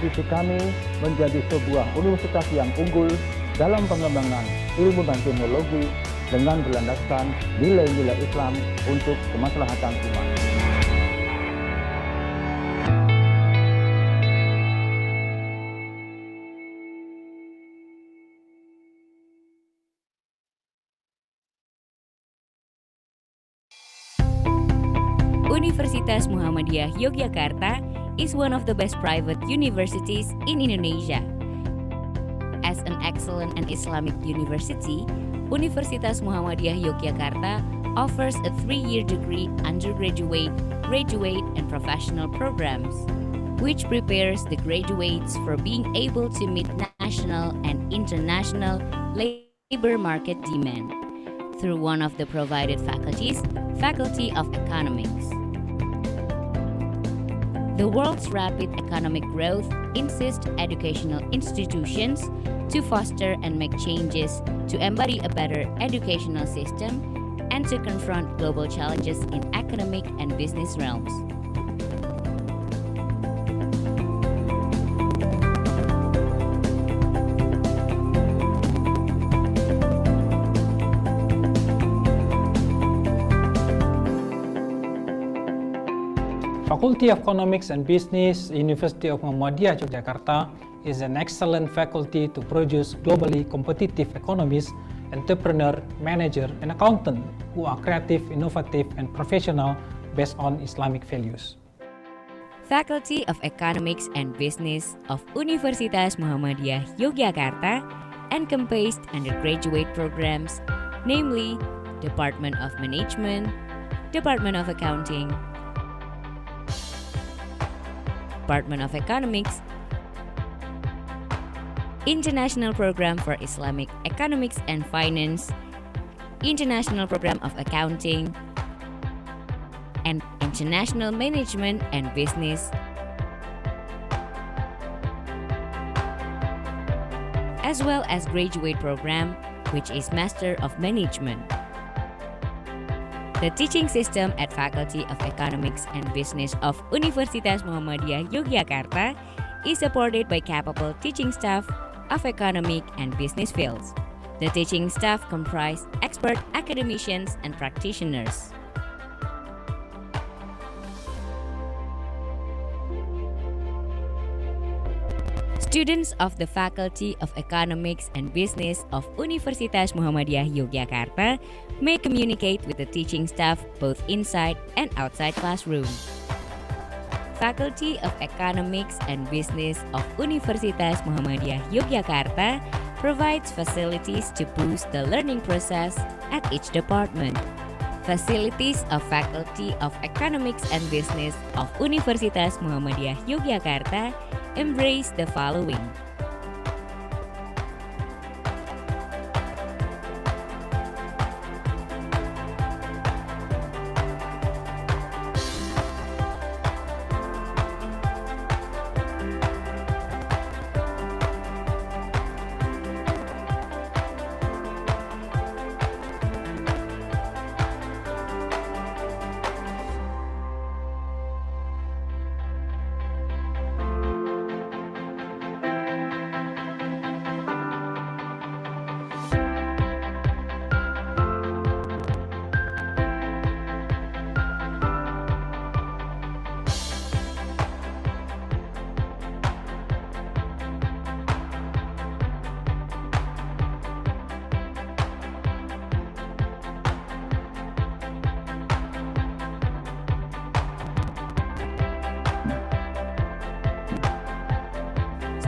visi kami menjadi sebuah universitas yang unggul dalam pengembangan ilmu dan teknologi dengan berlandaskan nilai-nilai Islam untuk kemaslahatan umat. Universitas Muhammadiyah Yogyakarta is one of the best private universities in Indonesia. As an excellent and Islamic university, Universitas Muhammadiyah Yogyakarta offers a 3-year degree undergraduate, graduate, and professional programs, which prepares the graduates for being able to meet national and international labor market demand through one of the provided faculties, Faculty of Economics. The world's rapid economic growth insists educational institutions to foster and make changes to embody a better educational system and to confront global challenges in academic and business realms. Faculty of Economics and Business, University of Muhammadiyah Yogyakarta is an excellent faculty to produce globally competitive economists, entrepreneur, manager, and accountant who are creative, innovative, and professional based on Islamic values. Faculty of Economics and Business of Universitas Muhammadiyah Yogyakarta encompassed undergraduate programs, namely Department of Management, Department of Accounting, Department of Economics, International Program for Islamic Economics and Finance, International Program of Accounting, and International Management and Business, as well as graduate program, which is Master of Management. The teaching system at Faculty of Economics and Business of Universitas Muhammadiyah Yogyakarta is supported by capable teaching staff of economic and business fields. The teaching staff comprise expert academicians and practitioners. Students of the Faculty of Economics and Business of Universitas Muhammadiyah Yogyakarta may communicate with the teaching staff both inside and outside classroom. Faculty of Economics and Business of Universitas Muhammadiyah Yogyakarta provides facilities to boost the learning process at each department. Facilities of Faculty of Economics and Business of Universitas Muhammadiyah Yogyakarta embrace the following.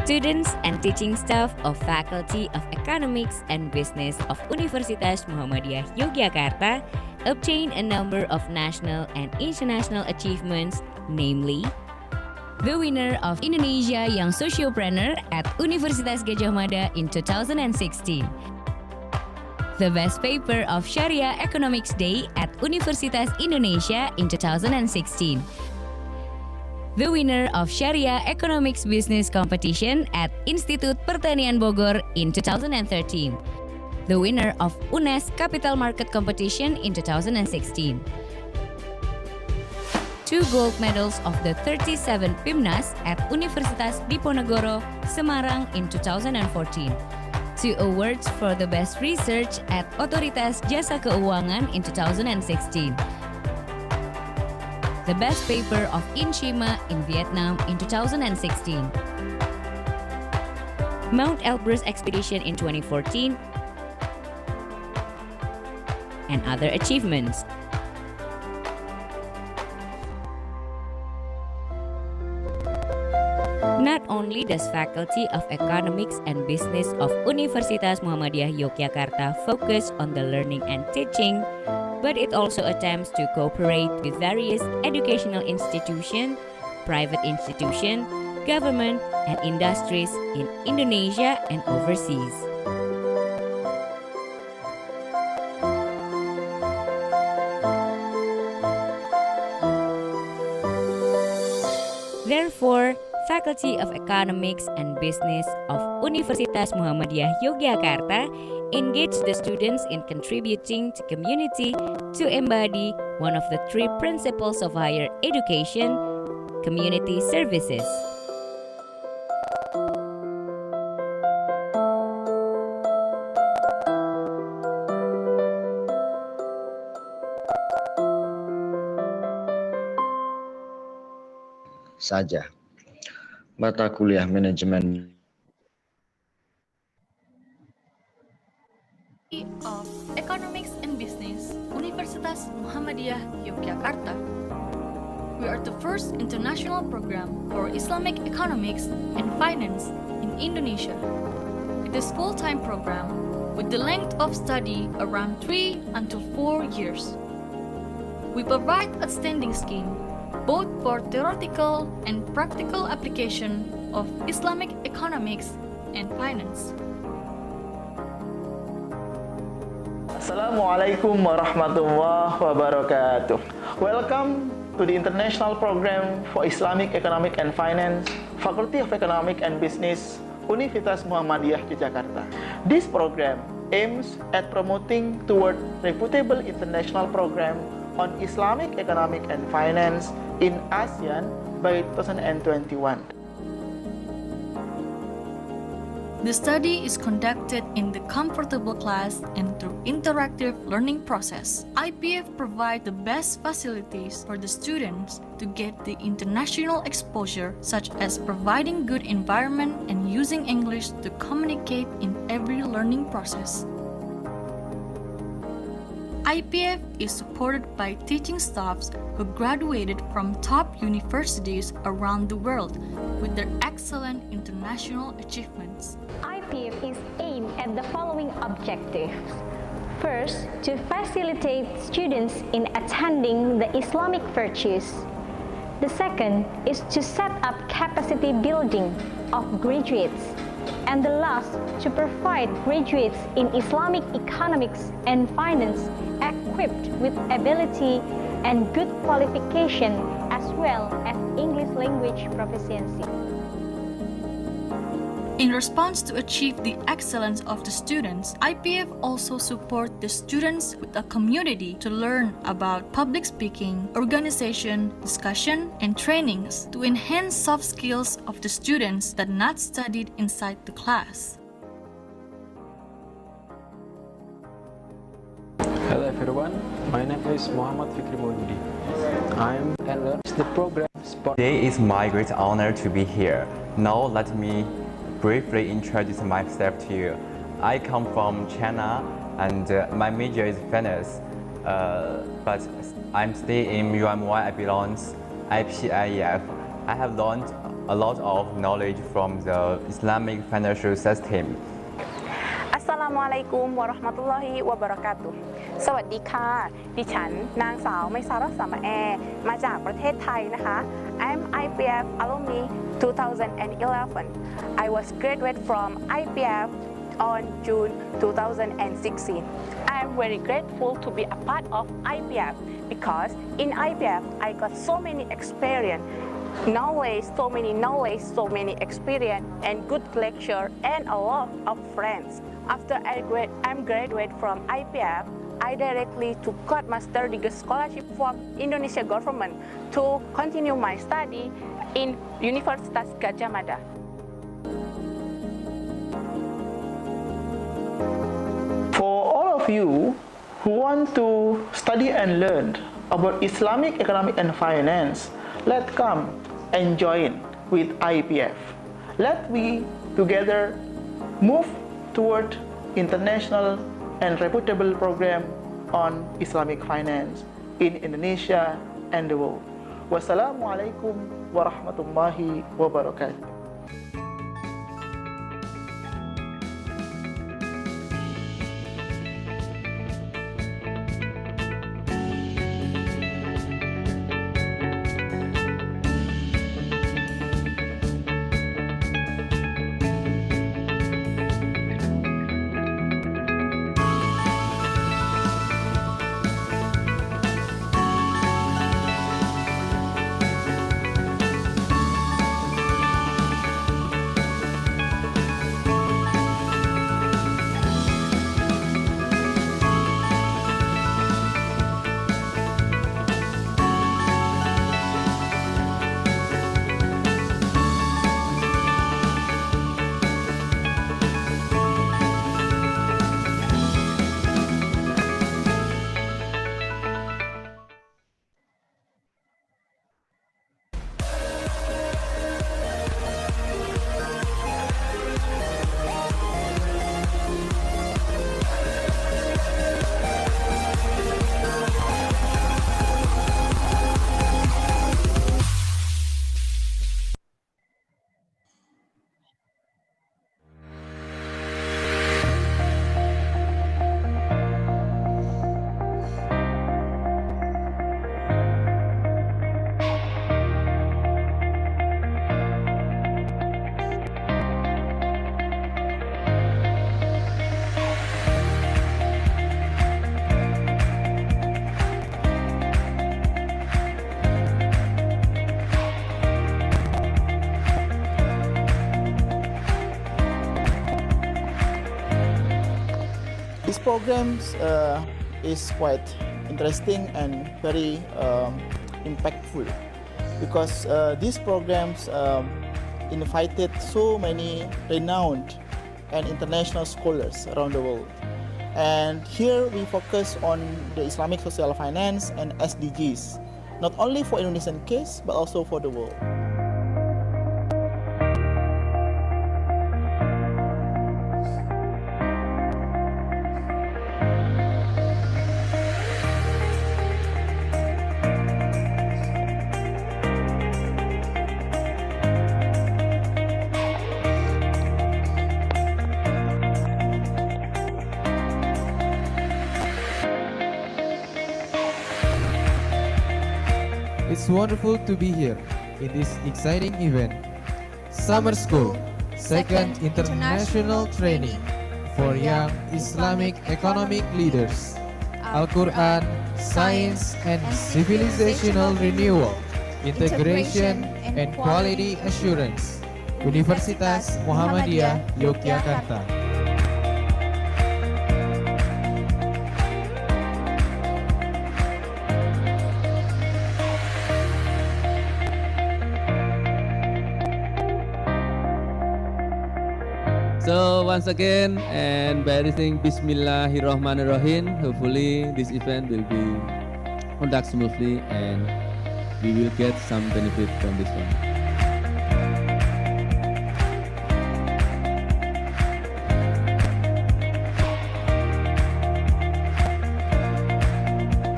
Students and teaching staff of Faculty of Economics and Business of Universitas Muhammadiyah Yogyakarta obtain a number of national and international achievements, namely the winner of Indonesia Young Sociopreneur at Universitas Gadjah Mada in 2016, the best paper of Sharia Economics Day at Universitas Indonesia in 2016, the winner of Sharia Economics Business Competition at Institut Pertanian Bogor in 2013, the winner of UNES Capital Market Competition in 2016. 2 gold medals of the 37 PIMNAS at Universitas Diponegoro, Semarang in 2014. 2 awards for the best research at Otoritas Jasa Keuangan in 2016. The best paper of Inshima in Vietnam in 2016. Mount Elbrus expedition in 2014, and other achievements. Not only does Faculty of Economics and Business of Universitas Muhammadiyah Yogyakarta focus on the learning and teaching, but it also attempts to cooperate with various educational institutions, private institutions, government, and industries in Indonesia and overseas. Therefore, Faculty of Economics and Business of Universitas Muhammadiyah Yogyakarta engage the students in contributing to community to embody one of the 3 principles of higher education, community services. Saja. Mata kuliah manajemen of Economics and Business, Universitas Muhammadiyah Yogyakarta. We are the first international program for Islamic economics and finance in Indonesia. It is a full-time program with the length of study around 3 until 4 years. We provide outstanding scheme both for theoretical and practical application of Islamic economics and finance. Assalamualaikum warahmatullahi wabarakatuh. Welcome to the International Program for Islamic Economic and Finance, Faculty of Economic and Business, Universitas Muhammadiyah Yogyakarta. This program aims at promoting toward reputable international program on Islamic Economic and Finance in ASEAN by 2021. The study is conducted in the comfortable class and through interactive learning process. IPF provides the best facilities for the students to get the international exposure, such as providing good environment and using English to communicate in every learning process. IPF is supported by teaching staffs who graduated from top universities around the world with their excellent international achievements. IPF is aimed at the following objectives. First, to facilitate students in attending the Islamic virtues. The second is to set up capacity building of graduates. And the last, to provide graduates in Islamic economics and finance equipped with ability and good qualification as well as English language proficiency. In response to achieve the excellence of the students, IPF also support the students with a community to learn about public speaking, organization, discussion, and trainings to enhance soft skills of the students that not studied inside the class. Hello everyone, my name is Muhammad Fikri Moudi. I'm and learns the program sport. Today is my great honor to be here. Now let me briefly introduce myself to you. I come from China and my major is finance, but I'm still in UMY. I belong IPIEF. I have learned a lot of knowledge from the Islamic financial system. Assalamualaikum warahmatullahi wabarakatuh สวัสดีค่ะดิฉันนางสาวไมซารัสสามะแอมาจากประเทศไทยนะคะ I'm IPF alumni 2011 I was graduated from IPF on June 2016 I'm very grateful to be a part of IPF because in IPF I got so many experience knowledge, so many experience and good lecture and a lot of friends. After I'm graduate from IPF, I directly to got master degree scholarship from Indonesia government to continue my study in Universitas Gadjah Mada. For all of you who want to study and learn about Islamic economic and finance, let's come and join with IPF. Let we together move toward international and reputable program on Islamic finance in Indonesia and the world. Wassalamualaikum warahmatullahi wabarakatuh. This program is quite interesting and very impactful because these programs invited so many renowned and international scholars around the world. And here we focus on the Islamic social finance and SDGs, not only for Indonesian case, but also for the world. It's wonderful to be here in this exciting event. Summer School, second international training for young Islamic economic leaders. Al-Quran, science and civilizational renewal, integration and quality assurance. Universitas Muhammadiyah Yogyakarta. So once again, and by saying Bismillahirrahmanirrahim, hopefully this event will be conducted smoothly and we will get some benefit from this one.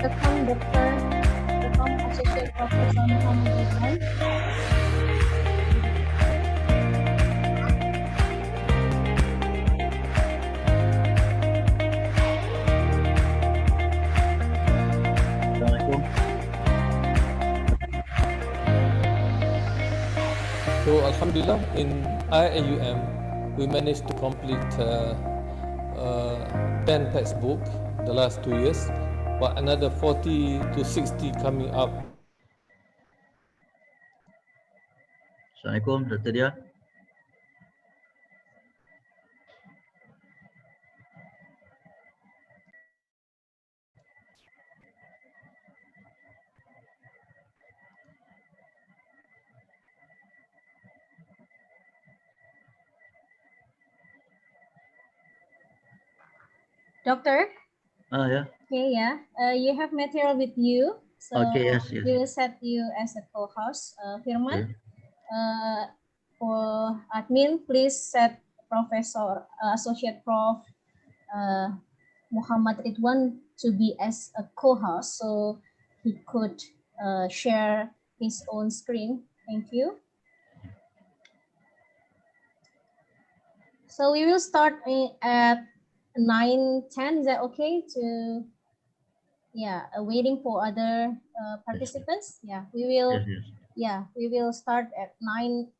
Welcome Dr. Welcome Associate Professor Muhammad Ridhwan. So Alhamdulillah, in IAUM, we managed to complete 10 textbook the last 2 years, but another 40 to 60 coming up. Assalamualaikum, Dr. Dia. Doctor? Yeah. Okay, yeah. You have material with you. So Okay, yes. we will set you as a co-host. Firman, Okay. for admin, please set Professor, Associate Prof. Muhammad Ridhwan to be as a co-host so he could share his own screen. Thank you. So we will start at 9:10. Is that okay? Waiting for other participants. Yeah, we will. Yes, yes. Yeah, we will start at 10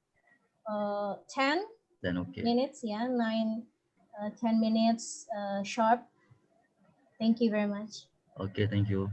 Then okay. minutes. Yeah, 10 minutes sharp. Thank you very much. Okay, thank you.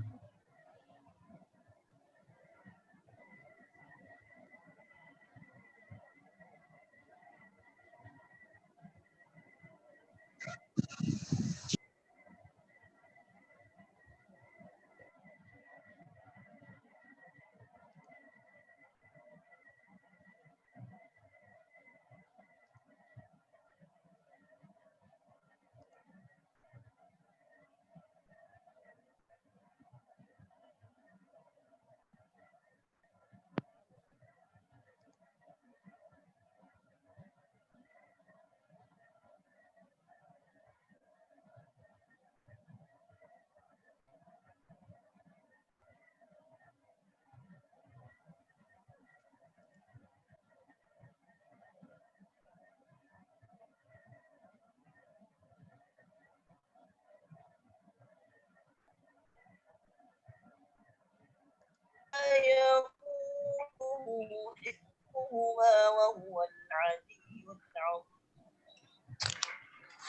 وهو العلي العظيم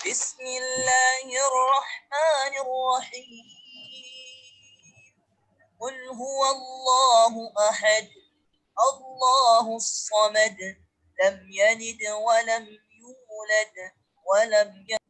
بسم الله الرحمن الرحيم قل هو الله أحد الله الصمد لم يلد ولم يولد ولم يكن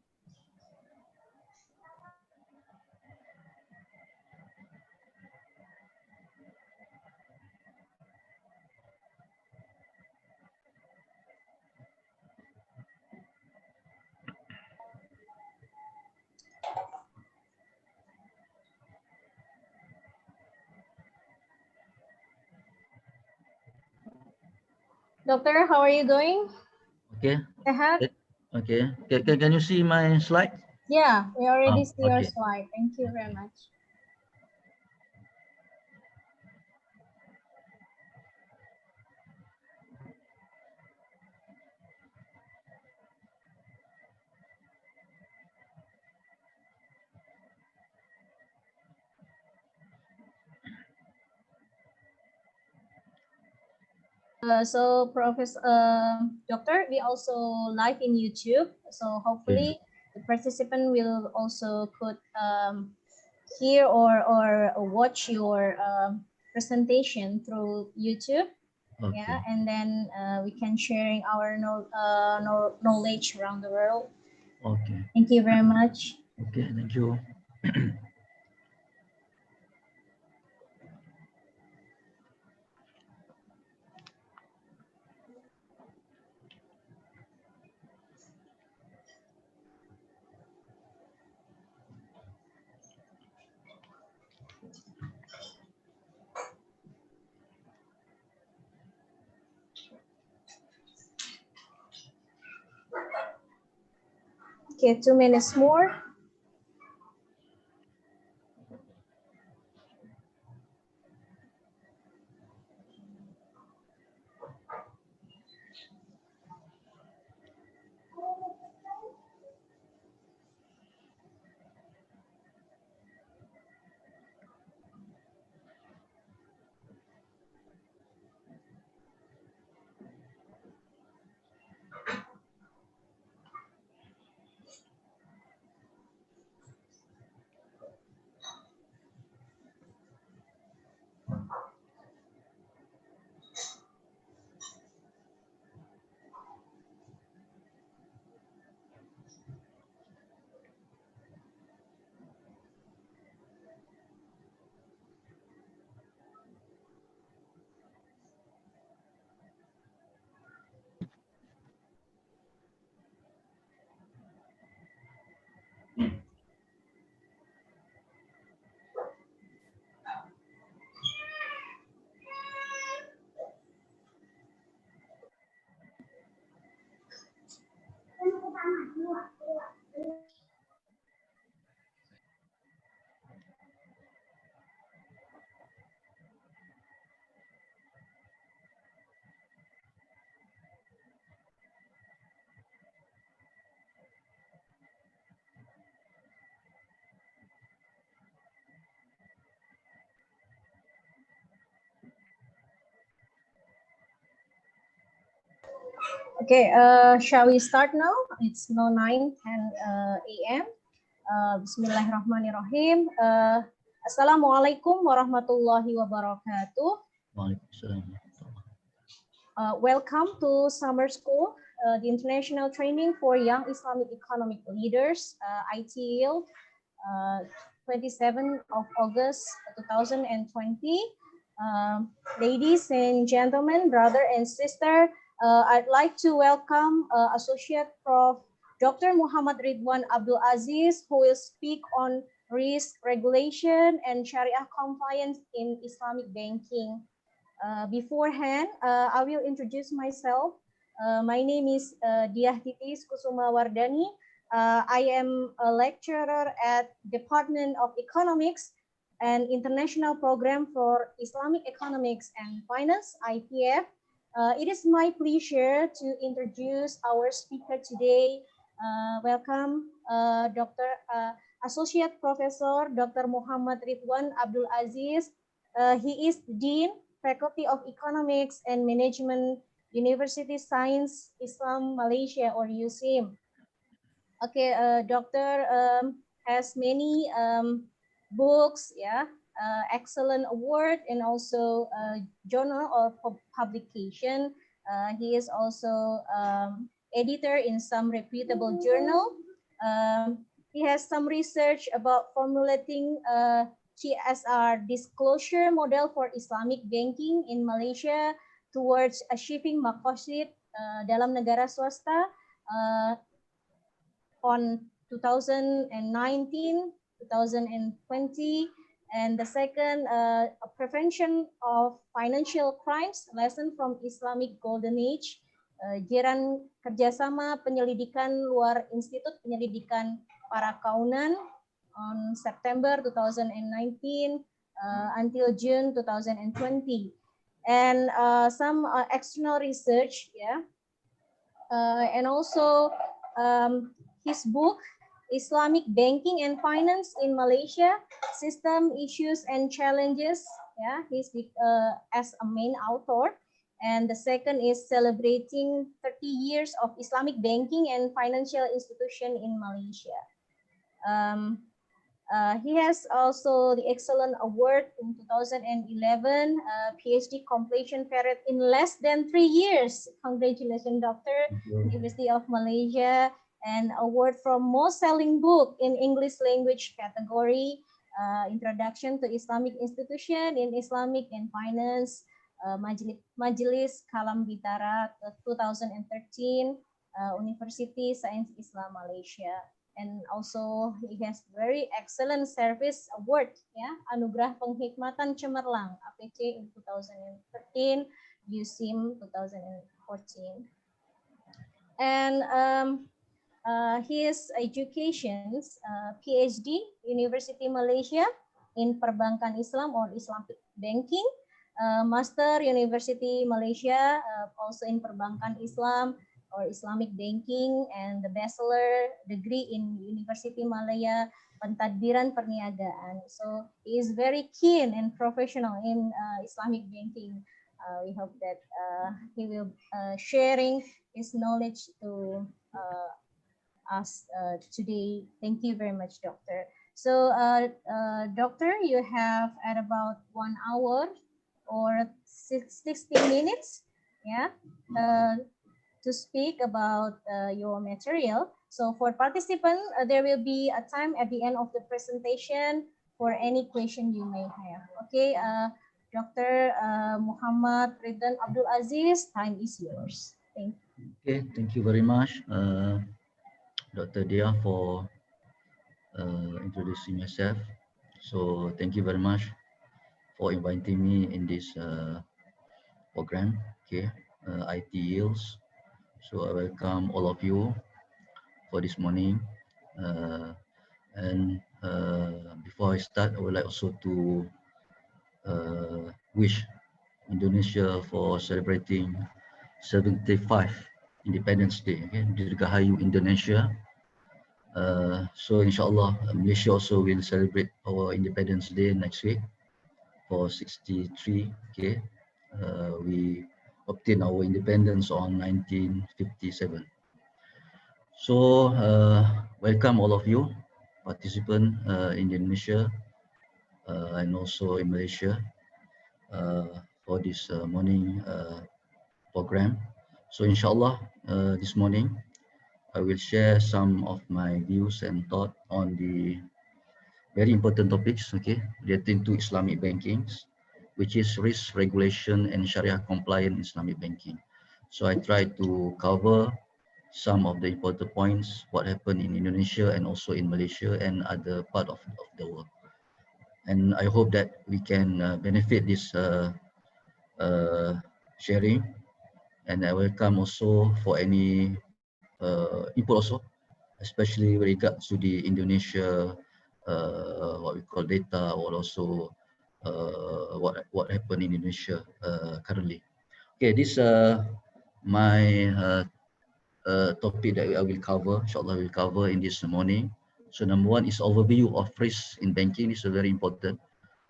Doctor, how are you doing? Okay. Sehat? Okay. Can you see my slide? Yeah, we already see your Okay. slide. Thank you very much. So, Professor, Doctor, we also live in YouTube. So hopefully the participant will also could hear or watch your presentation through YouTube. Okay. Yeah, and then we can sharing our knowledge around the world. Okay. Thank you very much. Okay, thank you. Okay, 2 minutes more. Okay, shall we start now? It's now 9:10 a.m. Bismillahirrahmanirrahim. Assalamualaikum warahmatullahi wabarakatuh. Welcome to summer school, the international training for young Islamic economic leaders, ITIL, 27th of August 2020. Ladies and gentlemen, brother and sister, I'd like to welcome Associate Prof. Dr. Muhammad Ridhwan Abdul Aziz, who will speak on risk regulation and Sharia compliance in Islamic banking. Beforehand, I will introduce myself. My name is Diah Titis Kusuma Wardani. I am a lecturer at Department of Economics and International Program for Islamic Economics and Finance, IPF. It is my pleasure to introduce our speaker today. Welcome, Associate Professor Dr. Muhammad Ridhwan Abdul Aziz. He is Dean, Faculty of Economics and Management, University Science, Islam, Malaysia, or USIM. Okay, Doctor has many books, excellent award, and also journal or publication. He is also editor in some reputable journal. He has some research about formulating CSR disclosure model for Islamic banking in Malaysia towards achieving maqasid dalam negara swasta on 2019, 2020, and the second, prevention of financial crimes, lesson from Islamic Golden Age, jiran kerjasama penyelidikan luar Institut Penyelidikan Para Kaunan on September 2019 until June 2020, and some external research, and also his book, Islamic Banking and Finance in Malaysia, System Issues and Challenges. He's as a main author. And the second is celebrating 30 years of Islamic banking and financial institution in Malaysia. He has also the Excellent Award in 2011, PhD completion period in less than 3 years. Congratulations, Doctor. University of Malaysia, and award from most selling book in English language category, Introduction to Islamic Institution in Islamic and Finance, Majelis Kalam Bitara 2013, University Science Islam Malaysia. And also he has very excellent service award, Anugerah Penghikmatan Cemerlang, APC in 2013, USIM 2014. And his education's PhD, University Malaysia in Perbankan Islam or Islamic Banking, Master University Malaysia also in Perbankan Islam or Islamic Banking, and the Bachelor degree in University Malaya Pentadbiran Perniagaan. So he is very keen and professional in Islamic banking. We hope that he will sharing his knowledge to us today. Thank you very much, Doctor. So, Doctor, you have at about 1 hour or 60 minutes, to speak about your material. So for participants, there will be a time at the end of the presentation for any question you may have. Okay, Dr. Muhammad Ridhwan Abdul Aziz, time is yours. Thank you. Okay, thank you very much, Dr. Dia, for introducing myself. So thank you very much for inviting me in this program. Okay, IT Yields. So I welcome all of you for this morning. And before I start, I would like also to wish Indonesia for celebrating 75 Independence Day. Okay, Dirgahayu Indonesia. So inshallah, Malaysia also will celebrate our Independence Day next week for 63. Okay, we obtained our independence on 1957. So welcome all of you, participants in Indonesia and also in Malaysia for this morning program. So inshallah, this morning I will share some of my views and thought on the very important topics, okay, relating to Islamic banking, which is risk regulation and Sharia compliant Islamic banking. So I try to cover some of the important points, what happened in Indonesia and also in Malaysia and other part of the world. And I hope that we can benefit this sharing, and I welcome also for any input also, especially with regard to the Indonesia what we call data, or also what happened in Indonesia currently. Okay, this my topic that I will cover, inshallah will cover in this morning. So number one is overview of risk in banking. This is very important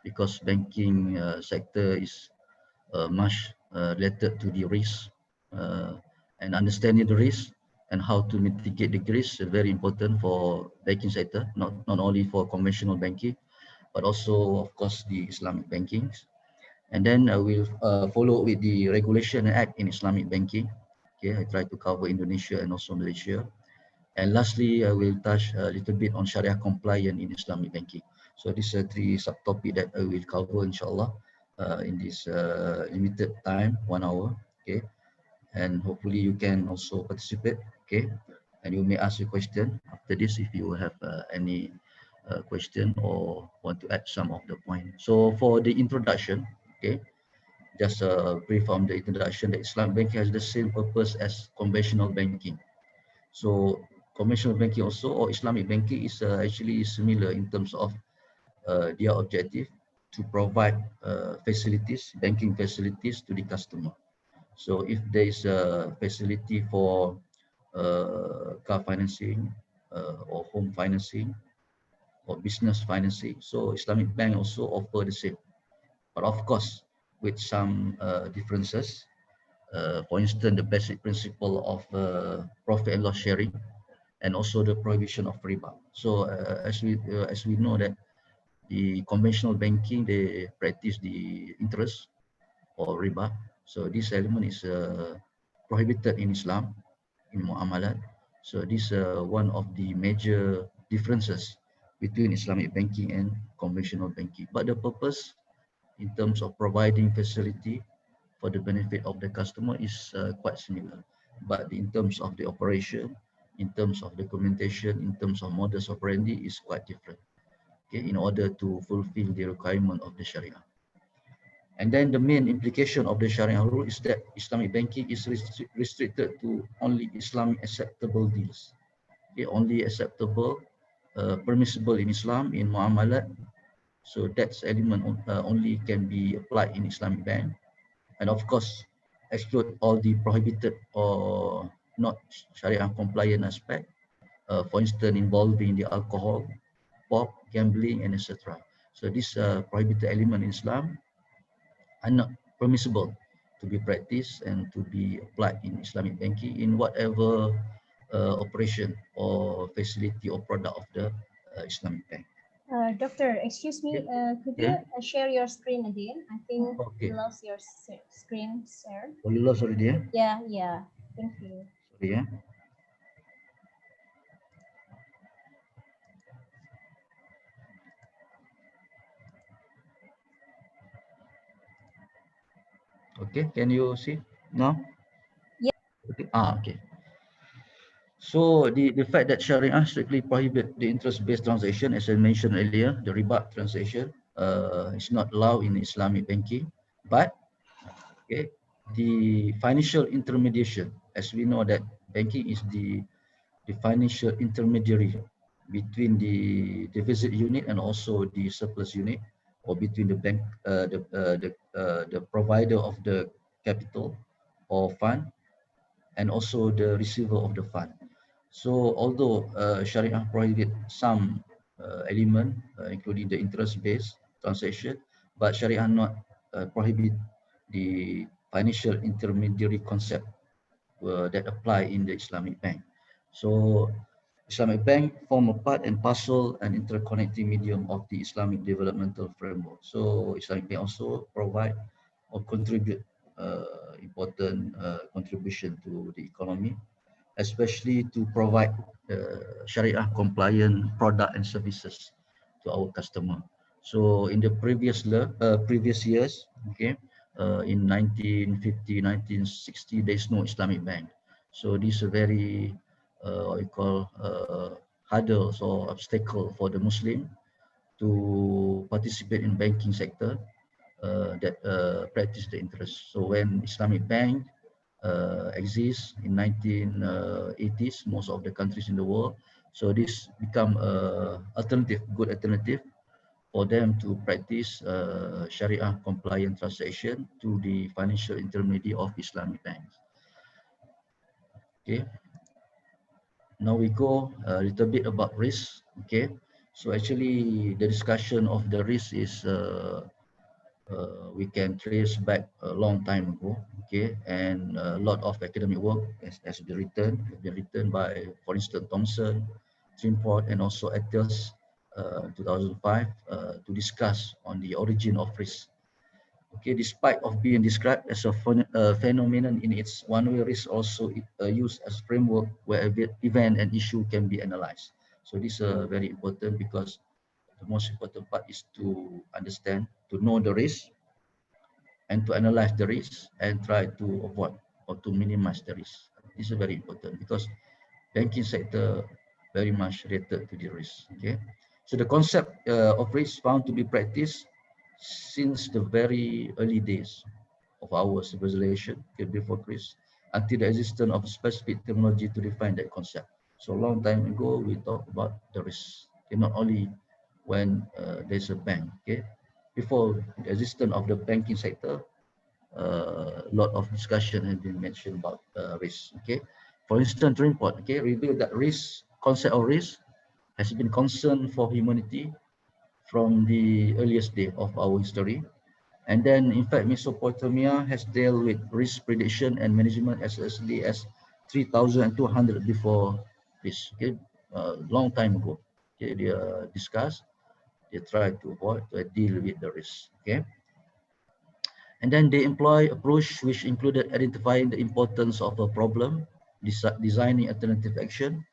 because banking sector is much related to the risk, and understanding the risk and how to mitigate the risk is very important for banking sector, not only for conventional banking, but also of course the Islamic banking. And then I will follow with the regulation and act in Islamic banking. Okay, I try to cover Indonesia and also Malaysia. And lastly, I will touch a little bit on Sharia compliant in Islamic banking. So these are three subtopics that I will cover, inshallah, in this limited time, 1 hour. Okay, and hopefully you can also participate. Okay, and you may ask a question after this if you have any question or want to add some of the point. So for the introduction, okay, just a brief on the introduction. The Islamic banking has the same purpose as conventional banking. So conventional banking also, or Islamic banking, is actually similar in terms of their objective to provide facilities, banking facilities to the customer. So if there is a facility for car financing or home financing or business financing, so Islamic bank also offer the same, but of course with some differences. For instance, the basic principle of profit and loss sharing, and also the prohibition of riba. So as we know that the conventional banking, they practice the interest or riba. So this element is prohibited in Islam, in muamalat. So this is one of the major differences between Islamic banking and conventional banking. But the purpose in terms of providing facility for the benefit of the customer is quite similar. But in terms of the operation, in terms of documentation, in terms of modus operandi is quite different. Okay, in order to fulfill the requirement of the Sharia. And then the main implication of the Sharia rule is that Islamic banking is restricted to only Islamic acceptable deals. Okay, only acceptable, permissible in Islam, in muamalat. So that element only can be applied in Islamic bank. And of course, exclude all the prohibited or not Sharia compliant aspect, for instance, involving the alcohol, pop, gambling, and etc. So this prohibited element in Islam are not permissible to be practiced and to be applied in Islamic banking in whatever operation or facility or product of the Islamic bank. Doctor, excuse me, could you share your screen again? I think you lost your screen, sir. Oh, you lost already, yeah? Yeah, yeah. Thank you. Sorry, yeah. Okay, can you see now? Yeah. Okay. Okay. So the fact that Sharia strictly prohibit the interest-based transaction, as I mentioned earlier, the riba transaction is not allowed in Islamic banking. But okay, the financial intermediation, as we know that banking is the financial intermediary between the deposit unit and also the surplus unit, or between the bank, the provider of the capital or fund, and also the receiver of the fund. So although Sharia prohibit some element, including the interest-based transaction, but Sharia not prohibit the financial intermediary concept that apply in the Islamic bank. So Islamic bank form a part and parcel and interconnecting medium of the Islamic developmental framework. So Islamic bank also provide or contribute important contribution to the economy, especially to provide Sharia compliant product and services to our customer. So in the previous years, okay, in 1950, 1960, there's no Islamic bank. So this is a very what you call hurdles or obstacle for the Muslim to participate in banking sector that practice the interest. So when Islamic bank exists in 1980s, most of the countries in the world, so this become a good alternative for them to practice Sharia compliant transaction to the financial intermediary of Islamic banks. Okay. Now we go a little bit about risk. Okay. So actually the discussion of the risk is we can trace back a long time ago, okay, and a lot of academic work has been written by, for instance, Thomson, Trimport, and also Ettels, 2005, to discuss on the origin of risk. Okay, despite of being described as a phenomenon in its one-way, risk also used as framework where event and issue can be analyzed. So this is very important because the most important part is to understand, to know the risk, and to analyze the risk and try to avoid or to minimize the risk. This is very important because banking sector very much related to the risk. Okay, so the concept of risk found to be practiced since the very early days of our civilization, okay, before Christ, until the existence of a specific terminology to define that concept. So a long time ago, we talk about the risk. Okay, not only when there's a bank. Okay, before the existence of the banking sector, a lot of discussion has been mentioned about risk. Okay, for instance, report, okay, revealed that concept of risk has been concern for humanity from the earliest day of our history. And then, in fact, Mesopotamia has dealt with risk prediction and management as early as 3,200 before this. Okay, long time ago. Okay, they discuss, they try to avoid, to deal with the risk. Okay, and then they employ approach which included identifying the importance of a problem, designing alternative action,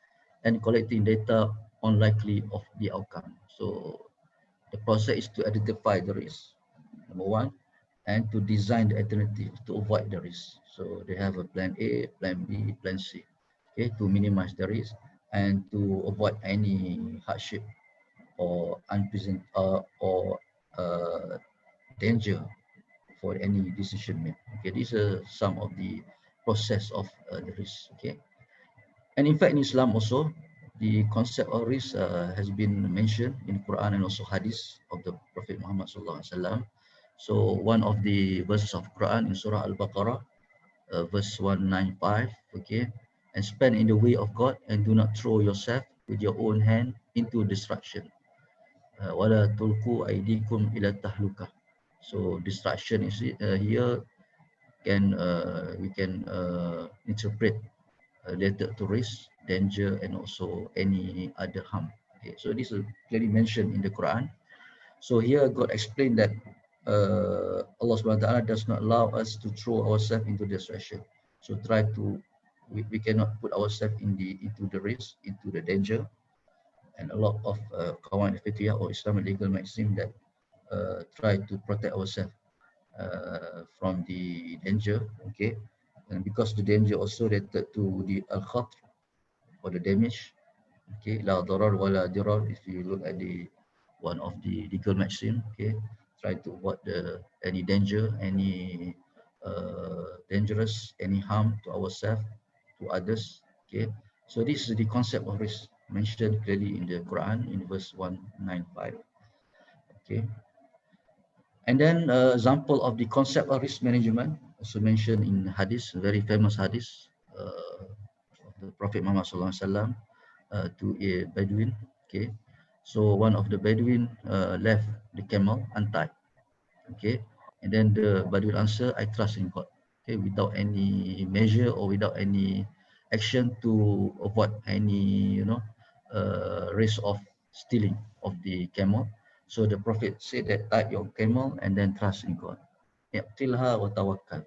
and collecting data on likely of the outcome. So the process is to identify the risk, number one, and to design the alternative to avoid the risk. So they have a plan A, plan B, plan C, okay, to minimize the risk and to avoid any hardship or unpleasant or danger for any decision made. Okay, these are some of the process of the risk. Okay, and in fact in Islam also the concept of risk has been mentioned in Quran and also Hadith of the Prophet Muhammad sallallahu alaihi wasallam. So one of the verses of Quran in Surah Al-Baqarah, verse 195, okay, and spend in the way of God and do not throw yourself with your own hand into destruction. Wala tulku aidikum ila tahluka. So destruction is here we can interpret related to risk, danger, and also any other harm. Okay, so this is clearly mentioned in the Quran. So here God explained that Allah subhanahu wa ta'ala does not allow us to throw ourselves into destruction. So we cannot put ourselves into the risk, into the danger. And a lot of Qawaid Fiqhiyah or Islamic legal maxim that try to protect ourselves from the danger, okay, and because the danger also related to the al-khatr or the damage, okay, la darar wa la dirar. If you look at the one of the legal maxim, okay, try to avoid any danger, any dangerous, any harm to ourselves, to others, okay. So this is the concept of risk mentioned clearly in the Quran in verse 195, okay. And then example of the concept of risk management, also mentioned in hadith, very famous hadith of the Prophet Muhammad sallallahu alaihi wasallam to a Bedouin. Okay, so one of the Bedouin left the camel untied. Okay, and then the Bedouin answer, "I trust in God." okay, without any measure or without any action to avoid any, risk of stealing of the camel. So the Prophet said that tie your camel and then trust in God. Iqtilha wa tawakkal.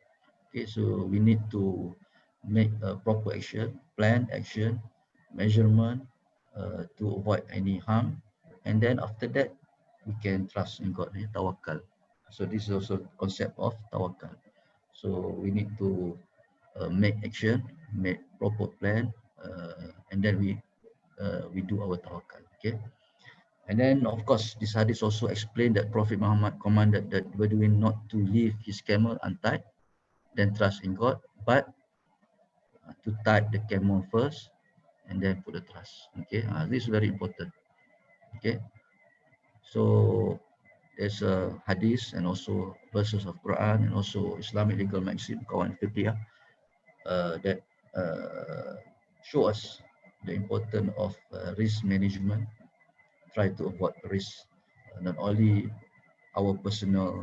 Okay, so we need to make a proper action, plan action, measurement to avoid any harm, and then after that we can trust in God. Tawakkal. So this is also concept of tawakkal. So we need to make action, make proper plan, and then we do our tawakkal. Okay. And then, of course, this hadith also explained that Prophet Muhammad commanded that Bedouin not to leave his camel untied, then trust in God, but to tie the camel first and then put the trust. Okay, this is very important. Okay, so there's a hadith and also verses of Quran and also Islamic legal maxim, kawan fiqh, that show us the importance of risk management. Try to avoid risk, not only our personal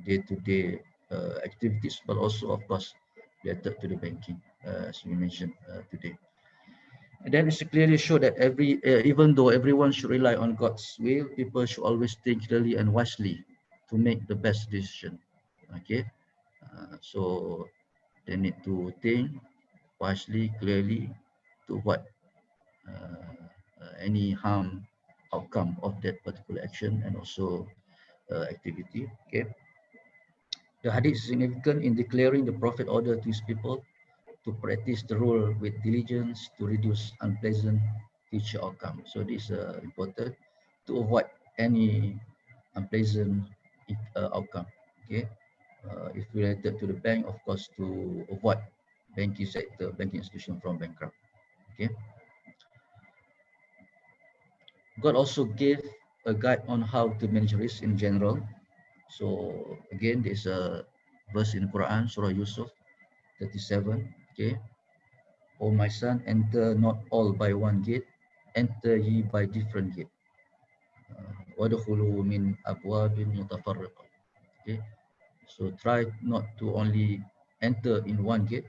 day-to-day activities, but also, of course, related to the banking, as we mentioned today. And then it's clearly show that even though everyone should rely on God's will, people should always think clearly and wisely to make the best decision. Okay, so they need to think wisely, clearly, to avoid any harm outcome of that particular action and also activity. Okay. The hadith is significant in declaring the Prophet order to his people to practice the rule with diligence to reduce unpleasant future outcome. So this is important to avoid any unpleasant outcome. Okay, if related to the bank, of course, to avoid banking sector, banking institution from bankrupt. Okay, God also gave a guide on how to manage risk in general. So again, there's a verse in Quran, Surah Yusuf 37. Okay, O my son, enter not all by one gate, enter ye by different gate. Wadkhulu min abwabin mutafarriqah. Okay, so try not to only enter in one gate,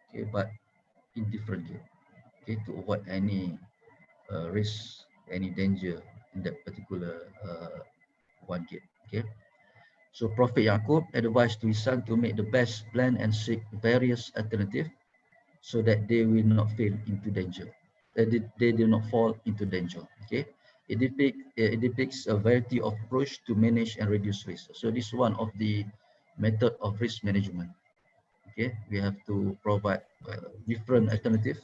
okay, but in different gate, okay, to avoid any risk, any danger in that particular one gate. Okay, so Prophet Yaqub advised to his son to make the best plan and seek various alternatives so that they will not fall into danger. They do not fall into danger. Okay, it depicts a variety of approach to manage and reduce risk. So this is one of the method of risk management. Okay, we have to provide different alternatives,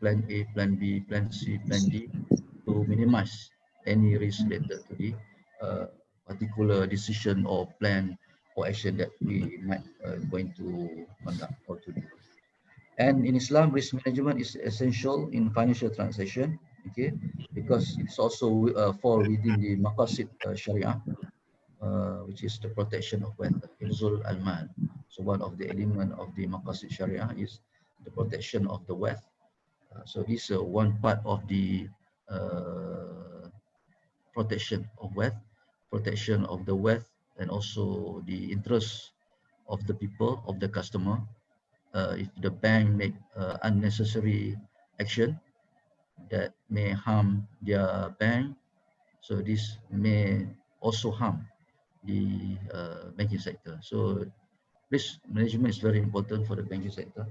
plan A, plan B, plan C, plan D, to minimize any risk related to the particular decision or plan or action that we might going to conduct or to do. And in Islam, risk management is essential in financial transaction, okay, because it's also fall within the maqasid Sharia, which is the protection of wealth, hifzul al-mal. So one of the element of the maqasid Sharia is the protection of the wealth. So this is one part of the protection of wealth, protection of the wealth, and also the interest of the people, of the customer. If the bank make unnecessary action that may harm their bank, so this may also harm the banking sector. So risk management is very important for the banking sector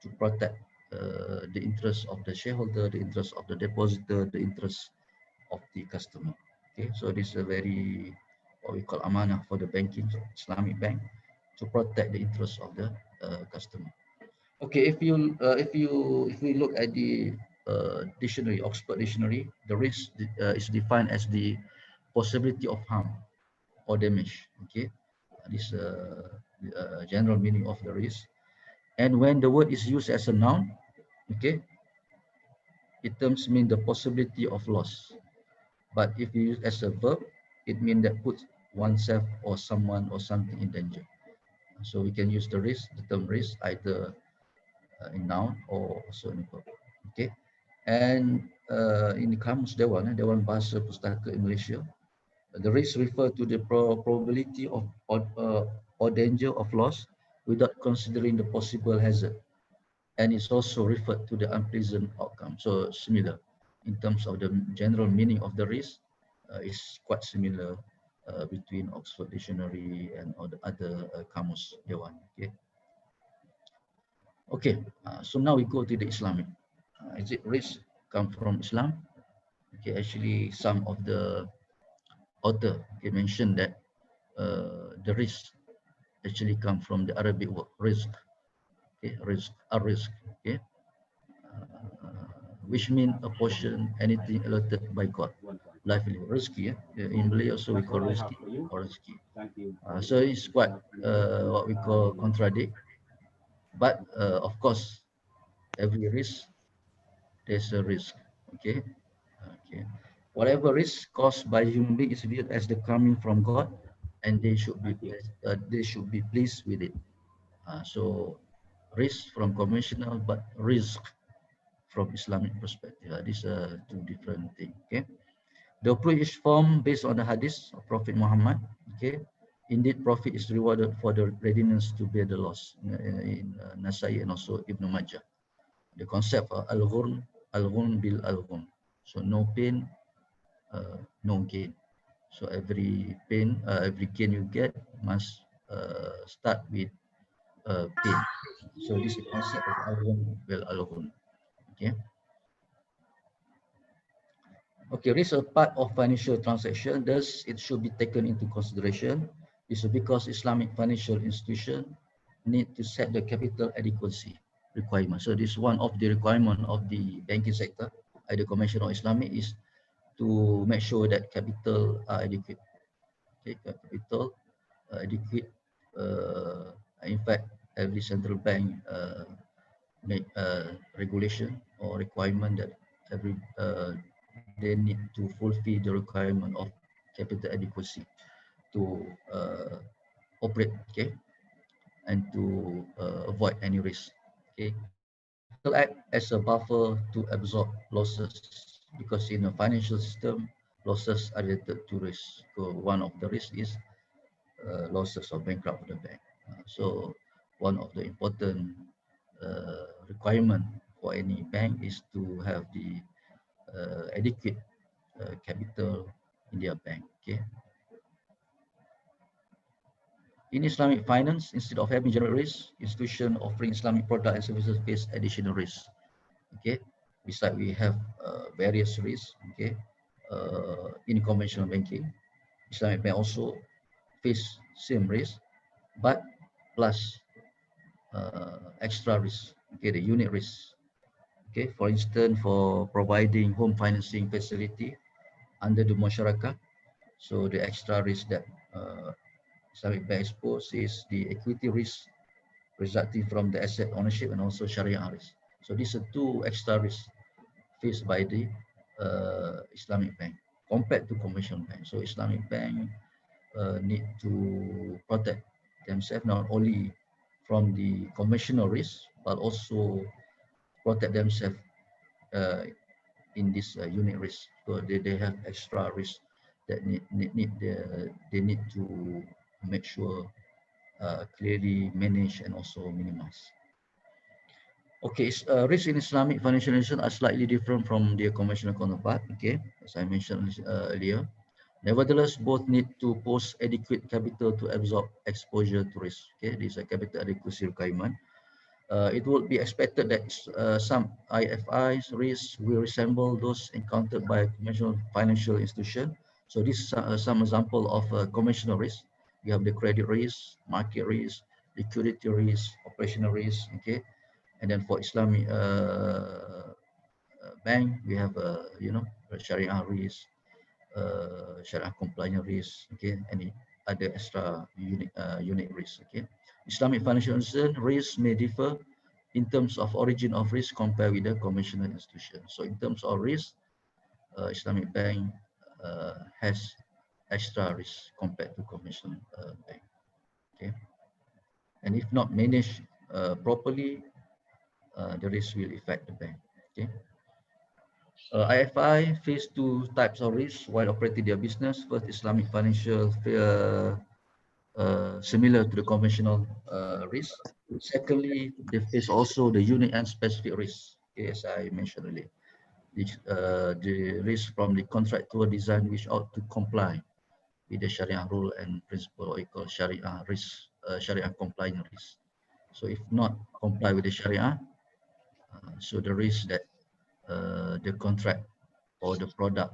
to protect the interest of the shareholder, the interest of the depositor, the interest of the customer. Okay, so this is a very what we call amanah for the banking, Islamic bank, to protect the interest of the customer. Okay, if we look at the dictionary, Oxford Dictionary, the risk is defined as the possibility of harm or damage. Okay, this general meaning of the risk. And when the word is used as a noun, okay, it terms mean the possibility of loss. But if you use as a verb, it means that puts oneself or someone or something in danger. So we can use the risk, the term risk, either in noun or also in verb. Okay, and in the Kamus Dewan Bahasa Pustaka in Malaysia, the risk refer to the probability of or danger of loss without considering the possible hazard. And it's also referred to the unpleasant outcome. So similar in terms of the general meaning of the risk, is quite similar between Oxford Dictionary and all the other kamus Dewan. Okay. Okay. So now we go to the Islamic. Is it risk come from Islam? Okay. Actually, some of the author mentioned that the risk actually come from the Arabic word risk. Okay, risk. Okay, which mean a portion, anything allotted by God. Livelihood, risky. In Malay also we call risky or risky. So it's quite what we call contradict. But of course, every risk there's a risk. Okay, okay. Whatever risk caused by human being is viewed as the coming from God, and they should be pleased with it. So risk from conventional, but risk from Islamic perspective. These are two different things. Okay. The approach is formed based on the hadith of Prophet Muhammad. Okay. Indeed, Prophet is rewarded for the readiness to bear the loss in Nasai and also Ibn Majah. The concept of al-ghun bil al-ghun. So no pain, no gain. So every pain, every gain you get must start with pain. So this is the concept of al-ghun bil al-ghun. Okay. Okay, risk a part of financial transaction, thus it should be taken into consideration. This is because Islamic financial institution need to set the capital adequacy requirement. So this is one of the requirement of the banking sector, either conventional or Islamic, is to make sure that capital are adequate. Okay, capital adequate. In fact, every central bank make regulation or requirement that every they need to fulfill the requirement of capital adequacy to operate, okay, and to avoid any risk. Okay, capital act as a buffer to absorb losses because in a financial system, losses are related to risk. So one of the risks is losses or bankrupt of the bank. So one of the important requirement for any bank is to have the adequate capital in their bank. Okay. In Islamic finance, instead of having general risk, institution offering Islamic product and services face additional risk. Okay. Besides, we have various risks. Okay. In conventional banking, Islamic bank also face same risk, but plus extra risk. Okay, the unit risk. Okay, for instance, for providing home financing facility under the masyarakat, so the extra risk that Islamic bank expose is the equity risk resulting from the asset ownership and also Sharia risk. So these are two extra risks faced by the Islamic bank compared to conventional bank. So Islamic bank need to protect themselves not only from the conventional risk but also protect themselves in this unit risk. So they have extra risk that they need to make sure clearly manage and also minimize. Okay, risk in Islamic financial institutions are slightly different from their conventional counterpart. Okay, as I mentioned earlier. Nevertheless, both need to post adequate capital to absorb exposure to risk. Okay, this is a capital adequacy requirement. It would be expected that some IFIs risks will resemble those encountered by a conventional financial institution. So this is some example of conventional risk. You have the credit risk, market risk, liquidity risk, operational risk. Okay, and then for Islamic bank, we have Sharia risk, Sharia compliance risk. Okay, any other extra unit risk. Okay, Islamic financial institution risk may differ in terms of origin of risk compared with the conventional institution. So in terms of risk, Islamic bank has extra risk compared to conventional bank. Okay, and if not managed properly, the risk will affect the bank. Okay. IFI face two types of risk while operating their business. First, Islamic financial similar to the conventional risk. Secondly, they face also the unique and specific risks, okay, as I mentioned earlier. The risk from the contractual design which ought to comply with the Sharia rule and principle, or we call Sharia risk, Sharia compliant risk. So if not comply with the Sharia, so the risk that the contract or the product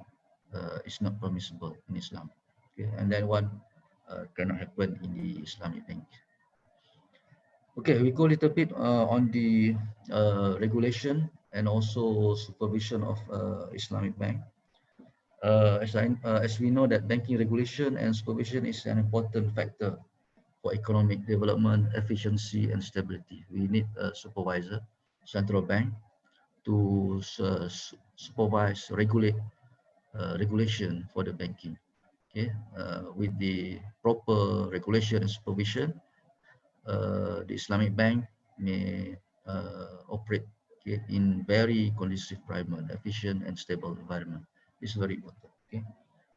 is not permissible in Islam. Okay, and then one cannot happen in the Islamic bank. Okay, we go a little bit on the regulation and also supervision of Islamic bank. As we know that banking regulation and supervision is an important factor for economic development, efficiency, and stability. We need a supervisor, central bank, to supervise, regulate regulation for the banking. Okay, with the proper regulation and supervision, the Islamic bank may operate, okay, in very conducive environment, efficient and stable environment. It's very important, okay,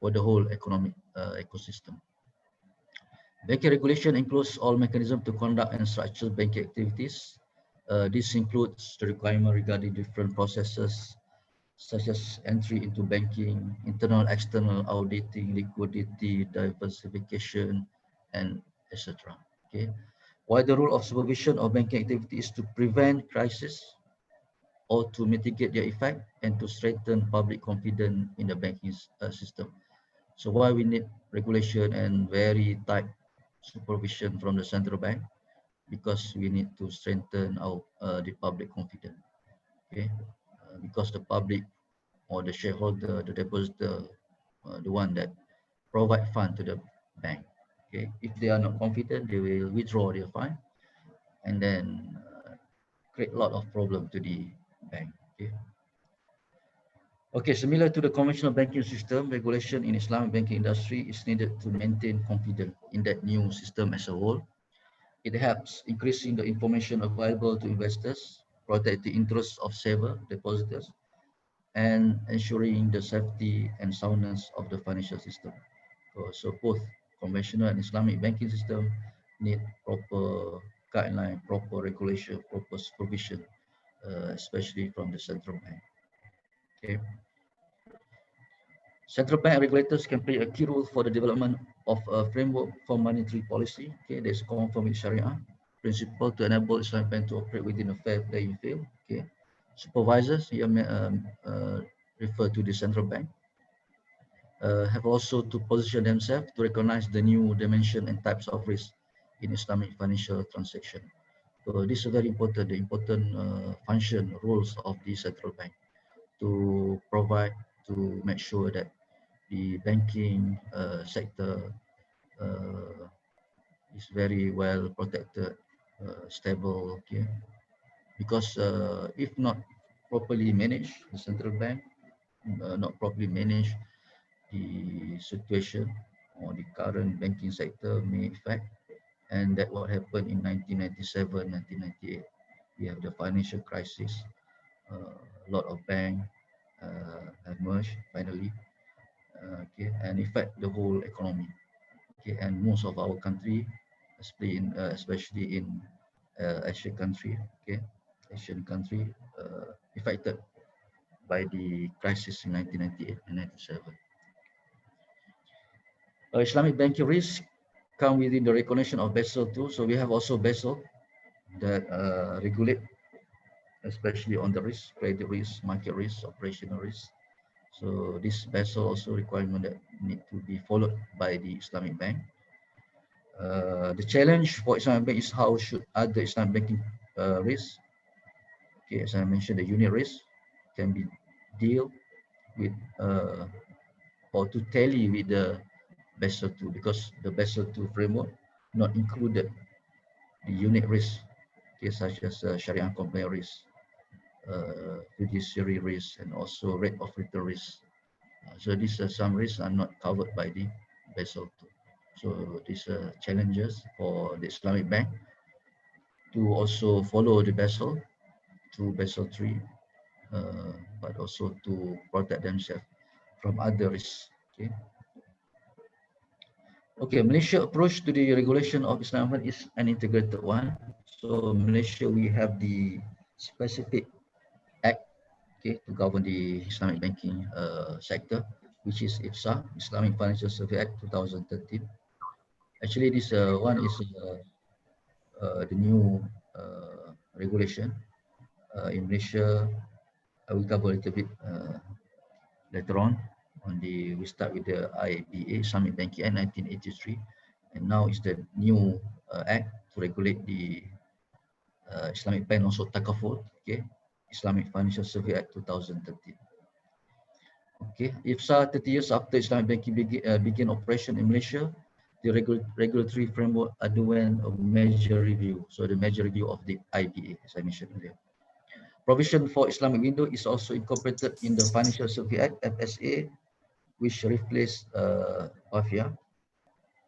for the whole economic ecosystem. Banking regulation includes all mechanisms to conduct and structure banking activities. This includes the requirement regarding different processes such as entry into banking, internal, external auditing, liquidity, diversification, and etc. Okay. While the role of supervision of banking activity is to prevent crisis or to mitigate their effect and to strengthen public confidence in the banking system. So why we need regulation and very tight supervision from the central bank? Because we need to strengthen our the public confidence. Okay, because the public or the shareholder, the depositor, the one that provide fund to the bank. Okay, if they are not confident, they will withdraw their fund and then create a lot of problem to the bank. Okay. Okay, similar to the conventional banking system, regulation in Islamic banking industry is needed to maintain confidence in that new system as a whole. It helps increasing the information available to investors, protect the interests of saver depositors, and ensuring the safety and soundness of the financial system. So both conventional and Islamic banking system need proper guideline, proper regulation, proper supervision, especially from the central bank. Okay. Central bank regulators can play a key role for the development of a framework for monetary policy. Okay, that's conform with Sharia principle to enable Islamic bank to operate within a fair playing field. Okay, supervisors here refer to the central bank have also to position themselves to recognize the new dimension and types of risk in Islamic financial transaction. So this is very important, the important function roles of the central bank to provide, to make sure that the banking sector is very well protected, stable, okay? Because if not properly managed, the central bank not properly managed, the situation or the current banking sector may affect, and that what happened in 1997, 1998. We have the financial crisis. A lot of banks have merged finally, okay, and affect the whole economy. Okay, and most of our country, especially in Asian country, okay, Asian country affected by the crisis in 1998 and 97. Islamic banking risk come within the recognition of Basel II. So we have also Basel that regulate, especially on the risk, credit risk, market risk, operational risk. So this Basel also requirement that need to be followed by the Islamic bank. The challenge for Islamic bank is how should other Islamic banking risks, okay, as I mentioned, the unit risk can be deal with or to tally with the Basel II, because the Basel II framework not included the unit risk, okay, such as Sharia compliant risk, fiduciary risk, and also rate of return risk. So these some risks are not covered by the Basel II. So these are challenges for the Islamic bank to also follow the Basel to Basel III, but also to protect themselves from other risks. Okay. Okay, Malaysia approach to the regulation of Islamic finance is an integrated one. So Malaysia, we have the specific act, okay, to govern the Islamic banking sector, which is IFSA, Islamic Financial Service Act 2013. Actually, this one is the new regulation in Malaysia. I will cover a little bit later on. We start with the IBA, Islamic Banking Act 1983, and now is the new act to regulate the Islamic Bank, also Takaful, okay, Islamic Financial Service Act 2013. Okay, IFSA 30 years after Islamic banking begin operation in Malaysia, the regulatory framework underwent a major review. So the major review of the IBA, as I mentioned earlier. Provision for Islamic window is also incorporated in the Financial Service Act (FSA), which replaced PAFIA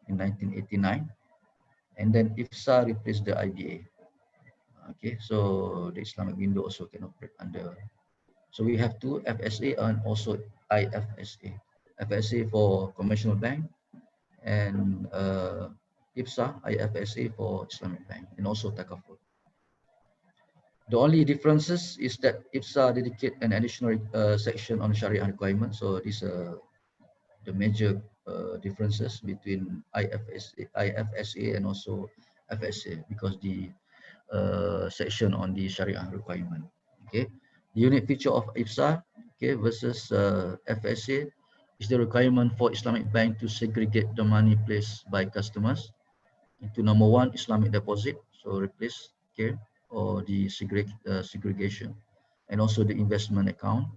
in 1989, and then IFSA replaced the IBA. Okay, so the Islamic window also can operate under. So we have two, FSA and also IFSA. FSA for conventional bank, and IFSA, IFSA for Islamic bank, and also Takaful. The only differences is that IFSA dedicate an additional section on Sharia requirement. So these are the major differences between IFSA and also FSA, because the section on the Sharia requirement. Okay, the unique feature of IFSA, okay, versus FSA is the requirement for Islamic bank to segregate the money placed by customers into number one, Islamic deposit, so replace, okay, or the segregation, and also the investment account,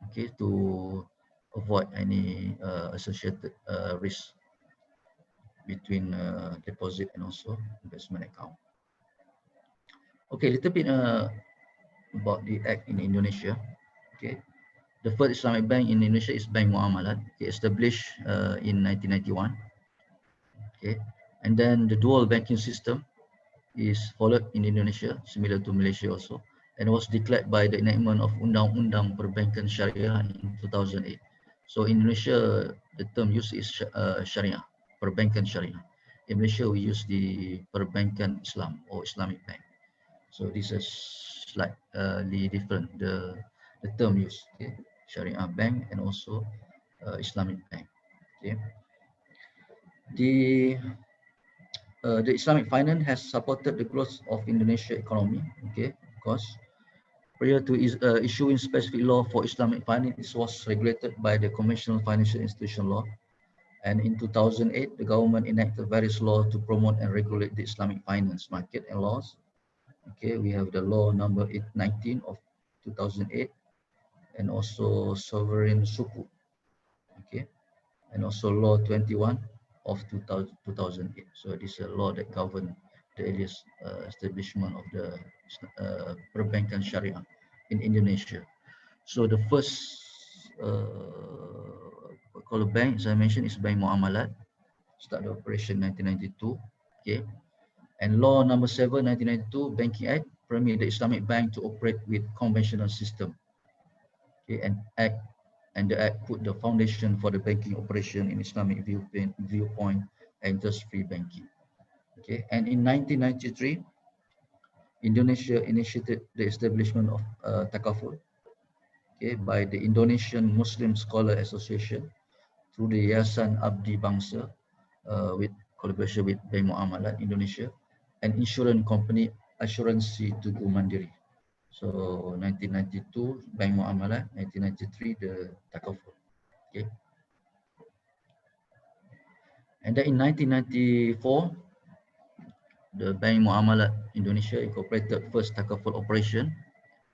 okay, to avoid any associated risk between deposit and also investment account. Okay, a little bit about the act in Indonesia. Okay, the first Islamic bank in Indonesia is Bank Muamalat, okay, established in 1991. Okay, and then the dual banking system is followed in Indonesia, similar to Malaysia also, and was declared by the enactment of Undang-Undang Perbankan Syariah in 2008. So in Indonesia, the term used is Syariah, Perbankan Syariah. In Malaysia, we use the Perbankan Islam or Islamic Bank. So this is slightly different, the term used, okay? Sharia Bank and also Islamic Bank. Okay. The Islamic finance has supported the growth of Indonesia economy. Okay, because prior to issuing specific law for Islamic finance, it was regulated by the Conventional Financial Institution Law. And in 2008, the government enacted various laws to promote and regulate the Islamic finance market and laws. Okay, we have the law number 819 of 2008, and also sovereign sukuk. Okay, and also law 21 of 2008. So this is a law that govern the earliest establishment of the Perbankan Syariah in Indonesia. So the first bank, as I mentioned, is Bank Muamalat, started operation 1992. Okay, and law number 7 1992 Banking Act permit the Islamic bank to operate with conventional system. Okay, and the act put the foundation for the banking operation in Islamic viewpoint and interest-free banking. Okay, and in 1993, Indonesia initiated the establishment of Takaful, okay, by the Indonesian Muslim Scholar Association through the Yayasan Abdi Bangsa, with collaboration with Bank Muamalat Indonesia and insurance company Asuransi Tugu Mandiri. So 1992 Bank Muamalat, 1993 the Takaful. Okay. And then in 1994, the Bank Muamalat Indonesia incorporated first Takaful operation,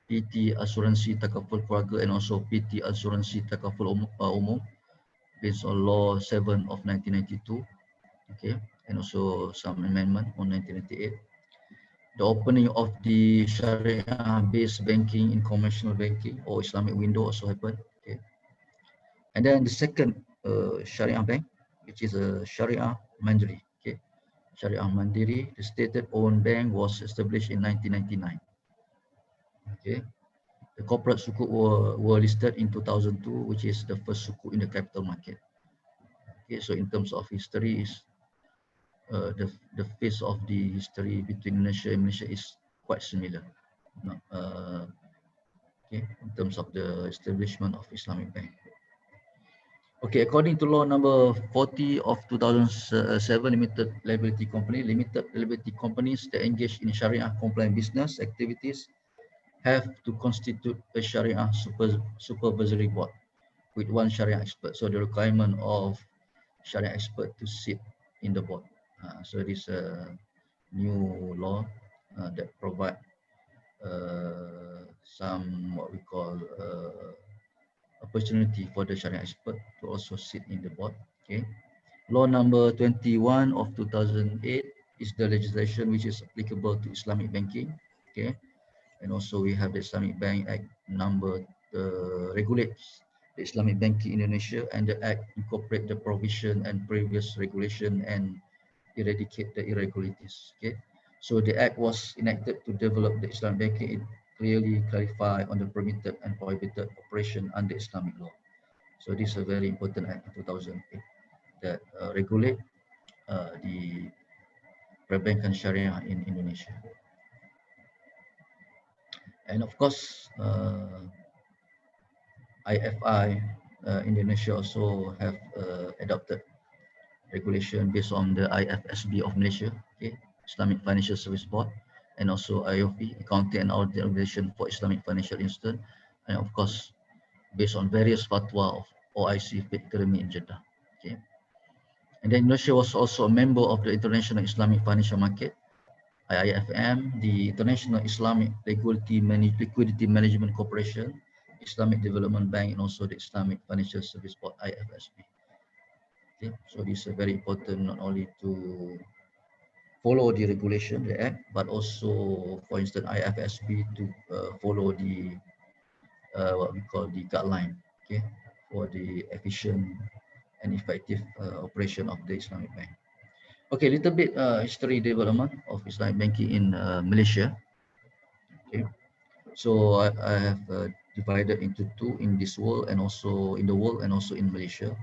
PT Asuransi Takaful Keluarga and also PT Asuransi Takaful Umum, based on Law 7 of 1992. Okay, and also some amendment on 1998. The opening of the Sharia-based banking in conventional banking or Islamic window also happened. Okay, and then the second Sharia bank, which is a Sharia Mandiri. Okay, Sharia Mandiri, the state-owned bank, was established in 1999. Okay, the corporate sukuk were listed in 2002, which is the first sukuk in the capital market. Okay, so in terms of history, is the phase of the history between Indonesia and Malaysia is quite similar. Okay, in terms of the establishment of Islamic Bank. Okay, according to law number 40 of 2007, limited liability companies that engage in Sharia compliant business activities have to constitute a Sharia supervisory board with one Sharia expert. So the requirement of Sharia expert to sit in the board. So this new law that provide some what we call opportunity for the Sharia expert to also sit in the board. Okay. Law number 21 of 2008 is the legislation which is applicable to Islamic banking. Okay. And also we have the Islamic Bank Act number regulates the Islamic banking in Indonesia, and the Act incorporate the provision and previous regulation and eradicate the irregularities. Okay. So the Act was enacted to develop the Islamic banking. It clearly clarify on the permitted and prohibited operation under Islamic law. So this is a very important Act in 2008 that regulate the perbankan Sharia in Indonesia. And of course, IFI Indonesia also have adopted regulation based on the IFSB of Malaysia, okay, Islamic Financial Service Board, and also IOP, Accounting and Audit Regulation for Islamic Financial Institution, and of course, based on various fatwa of OIC Faith Academy in Jeddah. Okay. And then Indonesia was also a member of the International Islamic Financial Market, IIFM, the International Islamic Liquidity Management Corporation, Islamic Development Bank, and also the Islamic Financial Service Board, IFSB. Okay, so this is very important not only to follow the regulation, the Act, but also, for instance, IFSB to follow the what we call the guideline, okay, for the efficient and effective operation of the Islamic Bank. Okay, a little bit history development of Islamic banking in Malaysia. Okay, so I have divided into two in this world and also in the world and also in Malaysia.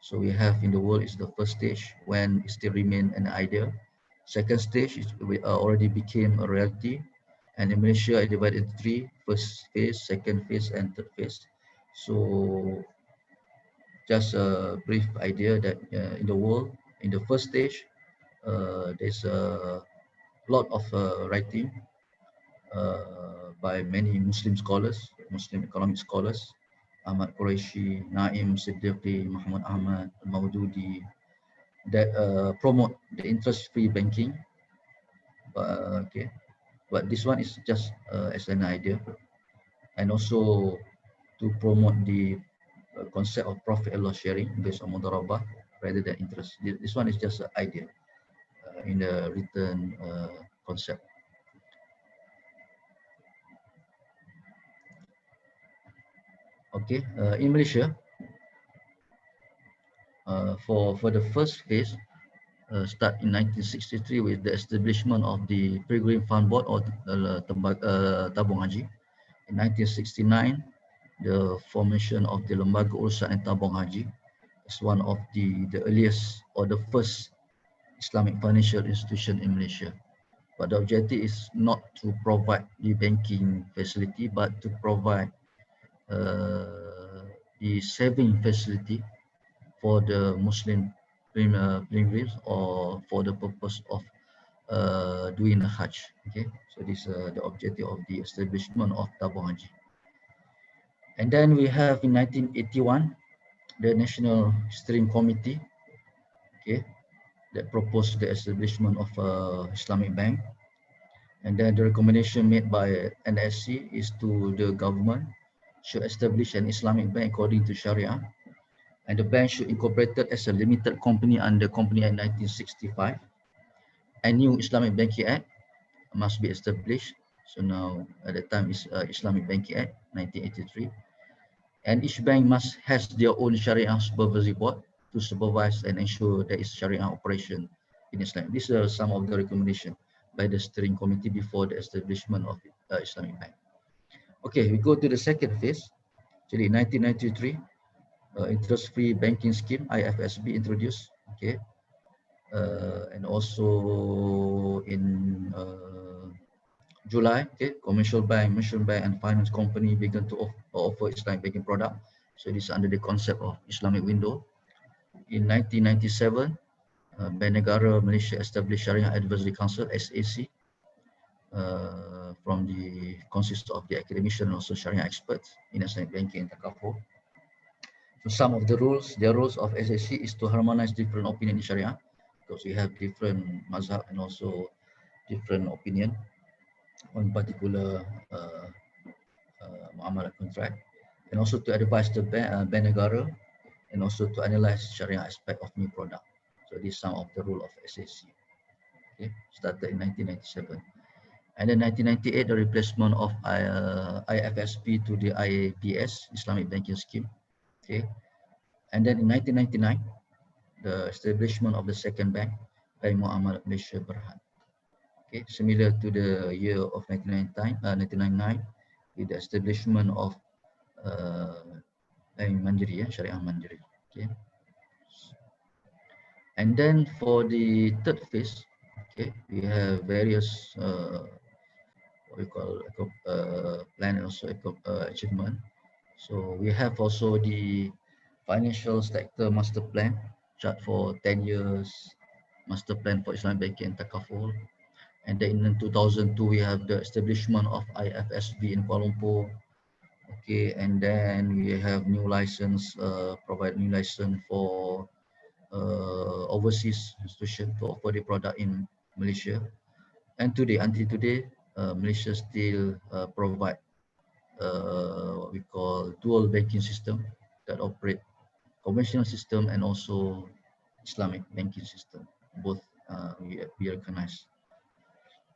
So we have in the world is the first stage when it still remain an idea. Second stage is already became a reality, and in Malaysia I divided into three: first phase, second phase, and third phase. So just a brief idea that in the world, in the first stage, there's a lot of writing by many Muslim scholars, Muslim economic scholars, Ahmad Qureshi, Naim Siddiqui, Muhammad Ahmad, Maududi, that promote the interest-free banking. Okay, but this one is just as an idea, and also to promote the concept of profit and loss sharing based on mudarabah rather than interest. This one is just an idea in the written concept. Okay, in Malaysia, for the first phase, start in 1963 with the establishment of the Pilgrim Fund Board or Tabung Haji. In 1969, the formation of the Lembaga Urusan and Tabung Haji is one of the earliest or the first Islamic financial institution in Malaysia. But the objective is not to provide the banking facility, but to provide the saving facility for the Muslim pilgrims or for the purpose of doing the Hajj. Okay, so this is the objective of the establishment of Tabung Haji. And then we have in 1981 the National Steering Committee, okay, that proposed the establishment of Islamic Bank. And then the recommendation made by NSC is to the government should establish an Islamic bank according to Sharia, and the bank should incorporated as a limited company under Company Act 1965. A new Islamic Banking Act must be established. So now at the time is Islamic Banking Act 1983, and each bank must has their own Sharia supervisory board to supervise and ensure there is Sharia operation in Islam. These are some of the recommendations by the steering committee before the establishment of Islamic Bank. Okay, we go to the second phase. Actually, 1993, interest-free banking scheme (IFSB) introduced. Okay, and also in July, okay, commercial bank, merchant bank, and finance company began to offer Islamic banking product. So this is under the concept of Islamic window. In 1997, Bank Negara Malaysia established Sharia Advisory Council (SAC), from the consists of the academician and also Sharia experts in Islamic banking and takaful. So some of the rules, the rules of SAC is to harmonize different opinion in Sharia, because we have different mazhab and also different opinion on particular muamalah contract, and also to advise the Bank Negara, and also to analyze Sharia aspect of new product. So this is some of the rule of SAC. Okay, started in 1997. And then 1998, the replacement of IFSP to the IABS, Islamic Banking Scheme. Okay. And then in 1999, the establishment of the second bank, Bank Muamalat Malaysia Berhad. Okay, similar to the year of 1999, with the establishment of Bank Mandiri, Syariah Mandiri. Okay. And then for the third phase, okay, we have various what we call plan and also achievement. So we have also the financial sector master plan, chart for 10 years, master plan for Islamic banking and takaful. And then in 2002, we have the establishment of IFSB in Kuala Lumpur. Okay, and then we have new license, provide new license for overseas institution to offer the product in Malaysia. And today, until today, Malaysia still provide what we call dual banking system that operate conventional system and also Islamic banking system. Both we recognize.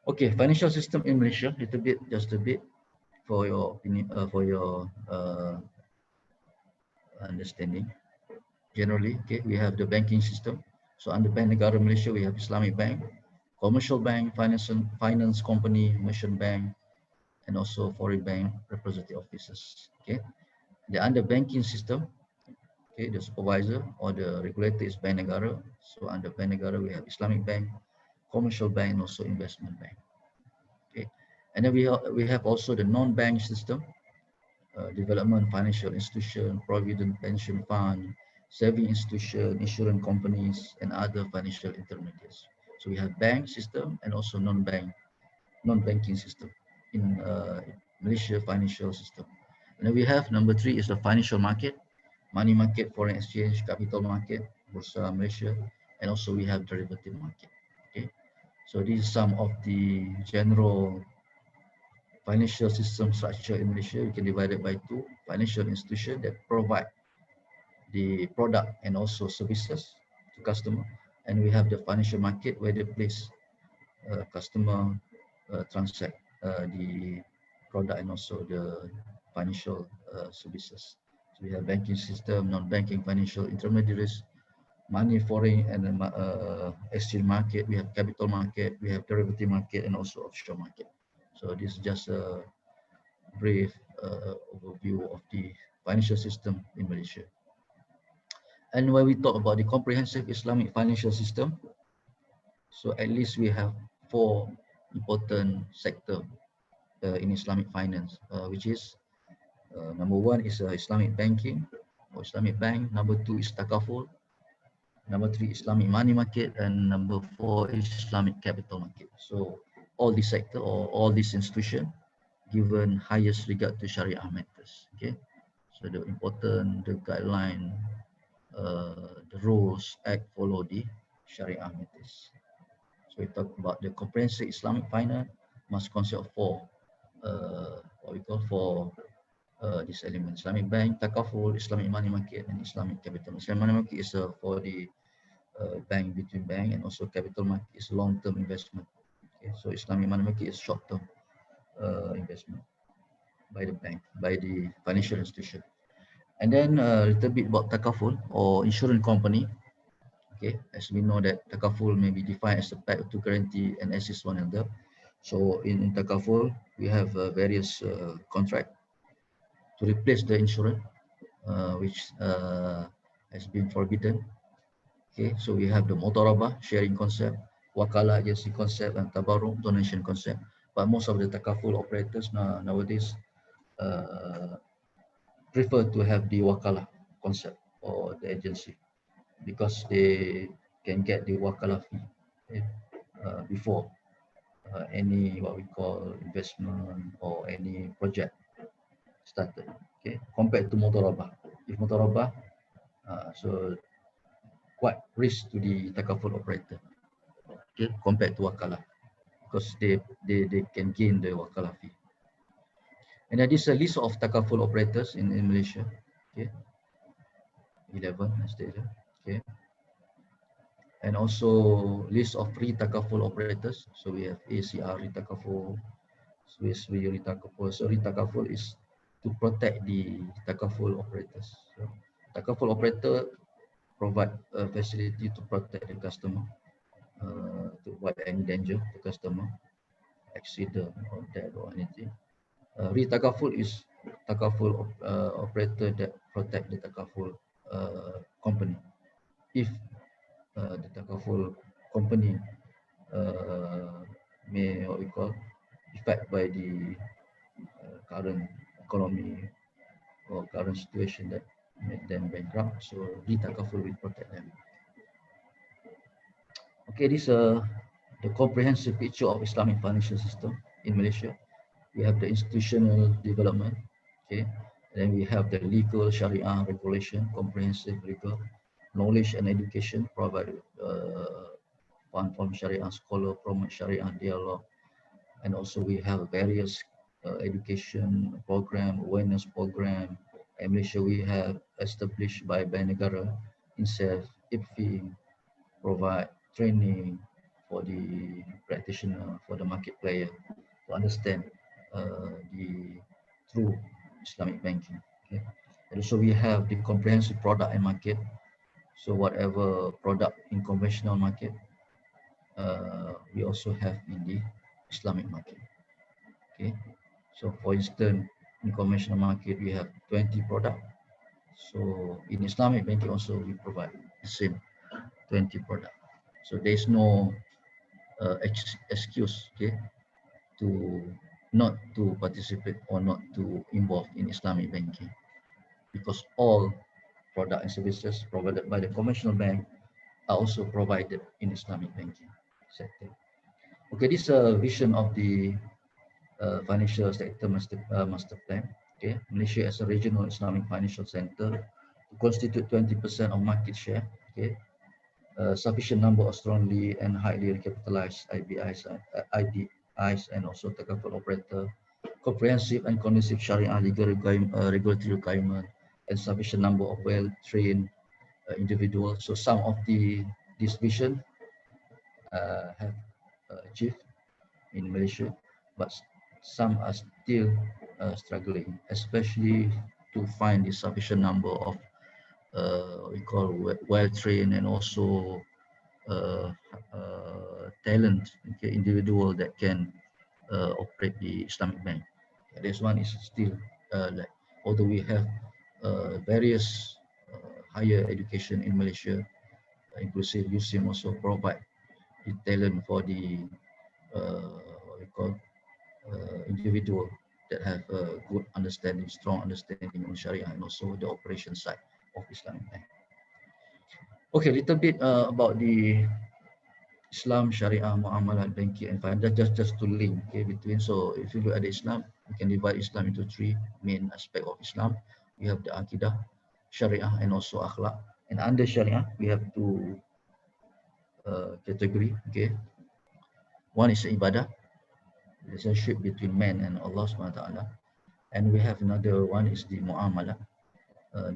Okay, financial system in Malaysia, little bit, just a bit, for your opinion, for your understanding. Generally, okay, we have the banking system. So under Bank Negara Malaysia, we have Islamic bank, commercial bank, finance company, merchant bank, and also foreign bank representative officers. Okay, the under banking system, okay, the supervisor or the regulator is Bank Negara. So under Bank Negara, we have Islamic bank, commercial bank, and also investment bank. Okay, and then we have also the non-bank system, development financial institution, provident pension fund, saving institution, insurance companies, and other financial intermediaries. So we have bank system and also non-banking system in Malaysia financial system. And then we have number 3 is the financial market, money market, foreign exchange, capital market, Bursa Malaysia, and also we have derivative market. Okay, so these are some of the general financial system structure in Malaysia. We can divide it by 2: financial institution that provide the product and also services to customer, and we have the financial market where they place customer transact the product and also the financial services. So we have banking system, non-banking financial intermediaries, money, foreign and exchange market. We have capital market, we have derivative market, and also offshore market. So this is just a brief overview of the financial system in Malaysia. And when we talk about the comprehensive Islamic financial system, so at least we have 4 important sectors in Islamic finance, which is number 1 is Islamic banking or Islamic bank, number 2 is takaful, number 3 Islamic money market, and number 4 is Islamic capital market. So all these sector or all these institution given highest regard to Sharia matters. Okay, so the important, the guideline, the rules, act follow the Sharia matters. So we talk about the comprehensive Islamic finance must consist of 4 what we call 4 these elements: Islamic bank, takaful, Islamic money market, and Islamic capital. Islamic money market is for the bank, between bank, and also capital market is long-term investment. Okay, so Islamic money market is short-term investment by the bank, by the financial institution. And then a little bit about takaful or insurance company. Okay, as we know that takaful may be defined as a pact to guarantee and assist one another. So in takaful, we have various contract to replace the insurance which has been forbidden. Okay, so we have the Mudharabah, sharing concept, Wakala agency concept, and Tabarruk, donation concept. But most of the takaful operators nowadays prefer to have the Wakala concept or the agency because they can get the Wakala fee, okay, before any what we call investment or any project started. Okay, compared to Mudharabah. If Mudharabah, so quite risk to the takaful operator, okay, compared to Wakala, because they can gain the Wakala fee. And that is a list of takaful operators in Malaysia. Okay, 11 I stated. Okay, and also list of re-takaful operators. So we have ACR re-takaful, Swiss re-takaful. So re-takaful is to protect the takaful operators. So takaful operator provide a facility to protect the customer, to avoid any danger to customer, accident or death or anything. Re-takaful is takaful operator that protect the takaful company. If the takaful company may what we call affected by the current economy or current situation that make them bankrupt, so re-takaful will protect them. Okay, this is the comprehensive picture of Islamic financial system in Malaysia. We have the institutional development, okay, then we have the legal Sharia regulation, comprehensive legal knowledge and education, provide fund from Sharia scholar, promote Sharia dialogue, and also we have various education program, awareness program. In Malaysia, we have established by Bank Negara, INSEF, IPFI, provide training for the practitioner, for the market player to understand the true Islamic banking. Okay. And also we have the comprehensive product and market. So whatever product in conventional market, we also have in the Islamic market. Okay. So for instance, in conventional market, we have 20 product. So in Islamic banking also we provide the same 20 product. So there's no excuse, okay, to not to participate or not to involve in Islamic banking, because all product and services provided by the conventional bank are also provided in Islamic banking sector. Okay, this is a vision of the financial sector master plan. Okay, Malaysia as a regional Islamic financial center constitute 20% of market share. Okay, sufficient number of strongly and highly recapitalized IBIs, IDIs, and also takaful operator, comprehensive and conducive Sharia legal regulatory requirement, and sufficient number of well-trained individuals. So some of this vision have achieved in Malaysia, but some are still struggling, especially to find the sufficient number of we call well-trained and also talent, okay, individual that can operate the Islamic bank. This one is still like, although we have various higher education in Malaysia, inclusive USIM also provide the talent for the what we call individual that have a good understanding, strong understanding on Sharia and also the operation side of Islamic bank. Okay, a little bit about the Islam, Sharia, Muamalat, banking, and finance. Just to link, okay, between. So if you look at the Islam, we can divide Islam into three main aspects of Islam. We have the Aqidah, Sharia, and also Akhlaq. And under Sharia, we have two category. Okay, one is ibadah, relationship between man and Allah SWT, and we have another one is the Muamalah,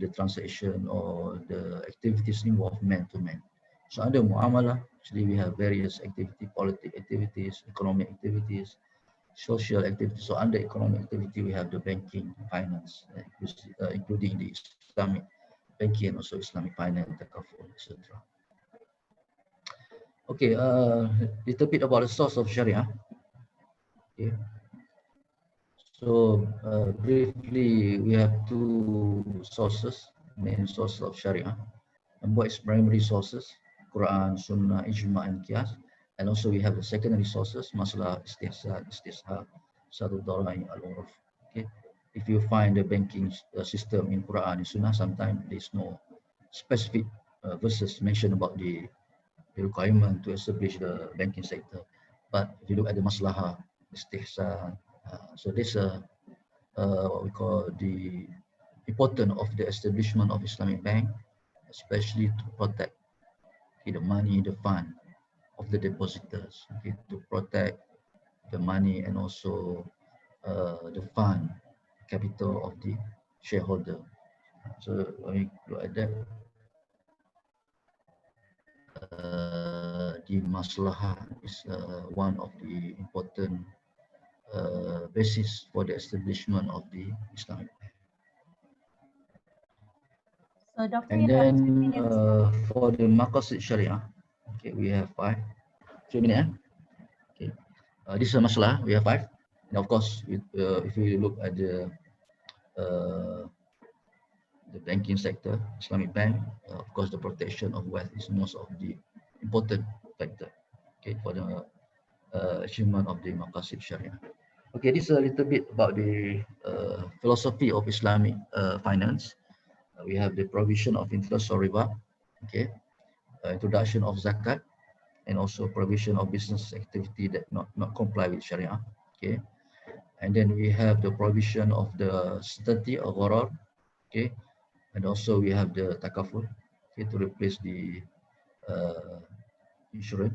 the transaction or the activities involved man to man. So under Muamalah, actually we have various activity, political activities, economic activities, social activities. So under economic activity, we have the banking, finance, including the Islamic banking and also Islamic finance, takaful, etc. Okay, little bit about the source of Sharia. Okay. So briefly, we have two sources, main source of Sharia. Number is primary sources, Quran, Sunnah, Ijma, and Qiyas. And also we have the secondary sources, Maslah, Istihsan, Istishab, Sadul Darain, Al-Uruf. Okay. If you find the banking system in Quran and Sunnah, sometimes there's no specific verses mentioned about the requirement to establish the banking sector. But if you look at the Maslahah, Istihsan, so this what we call the importance of the establishment of Islamic bank, especially to protect the money, the fund of the depositors, okay, to protect the money and also the fund capital of the shareholder. So when we look at that, the maslahah is one of the important basis for the establishment of the Islamic bank. So, Dr. And Indra, then 2 minutes. for the maqasid Sharia, okay, we have 3 minutes. Okay, this is a maslah. We have 5. And of course, if we look at the banking sector, Islamic bank, of course, the protection of wealth is most of the important factor. Okay, for the achievement of the maqasid Sharia. Okay, this is a little bit about the philosophy of Islamic finance. We have the provision of interest or riba, okay, introduction of zakat, and also provision of business activity that not comply with Sharia, okay. And then we have the provision of the certainty or gharar, okay, and also we have the takaful, okay, to replace the insurance.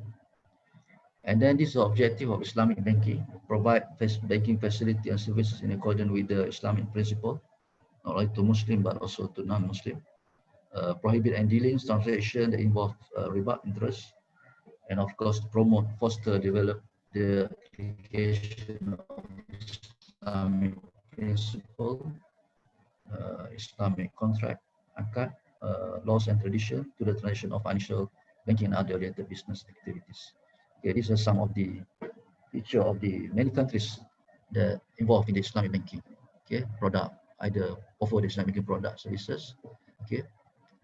And then this is the objective of Islamic banking: provide banking facility and services in accordance with the Islamic principle, not only to Muslim but also to non-Muslim. Prohibit and dealing transactions that involve riba interest, and of course promote, foster, develop the application of Islamic principle, Islamic contract, akad, laws and tradition to the transition of financial, banking and other related business activities. Okay, these are some of the feature of the many countries that involved in the Islamic banking. Okay, product, either offer the Islamic banking product services. Okay,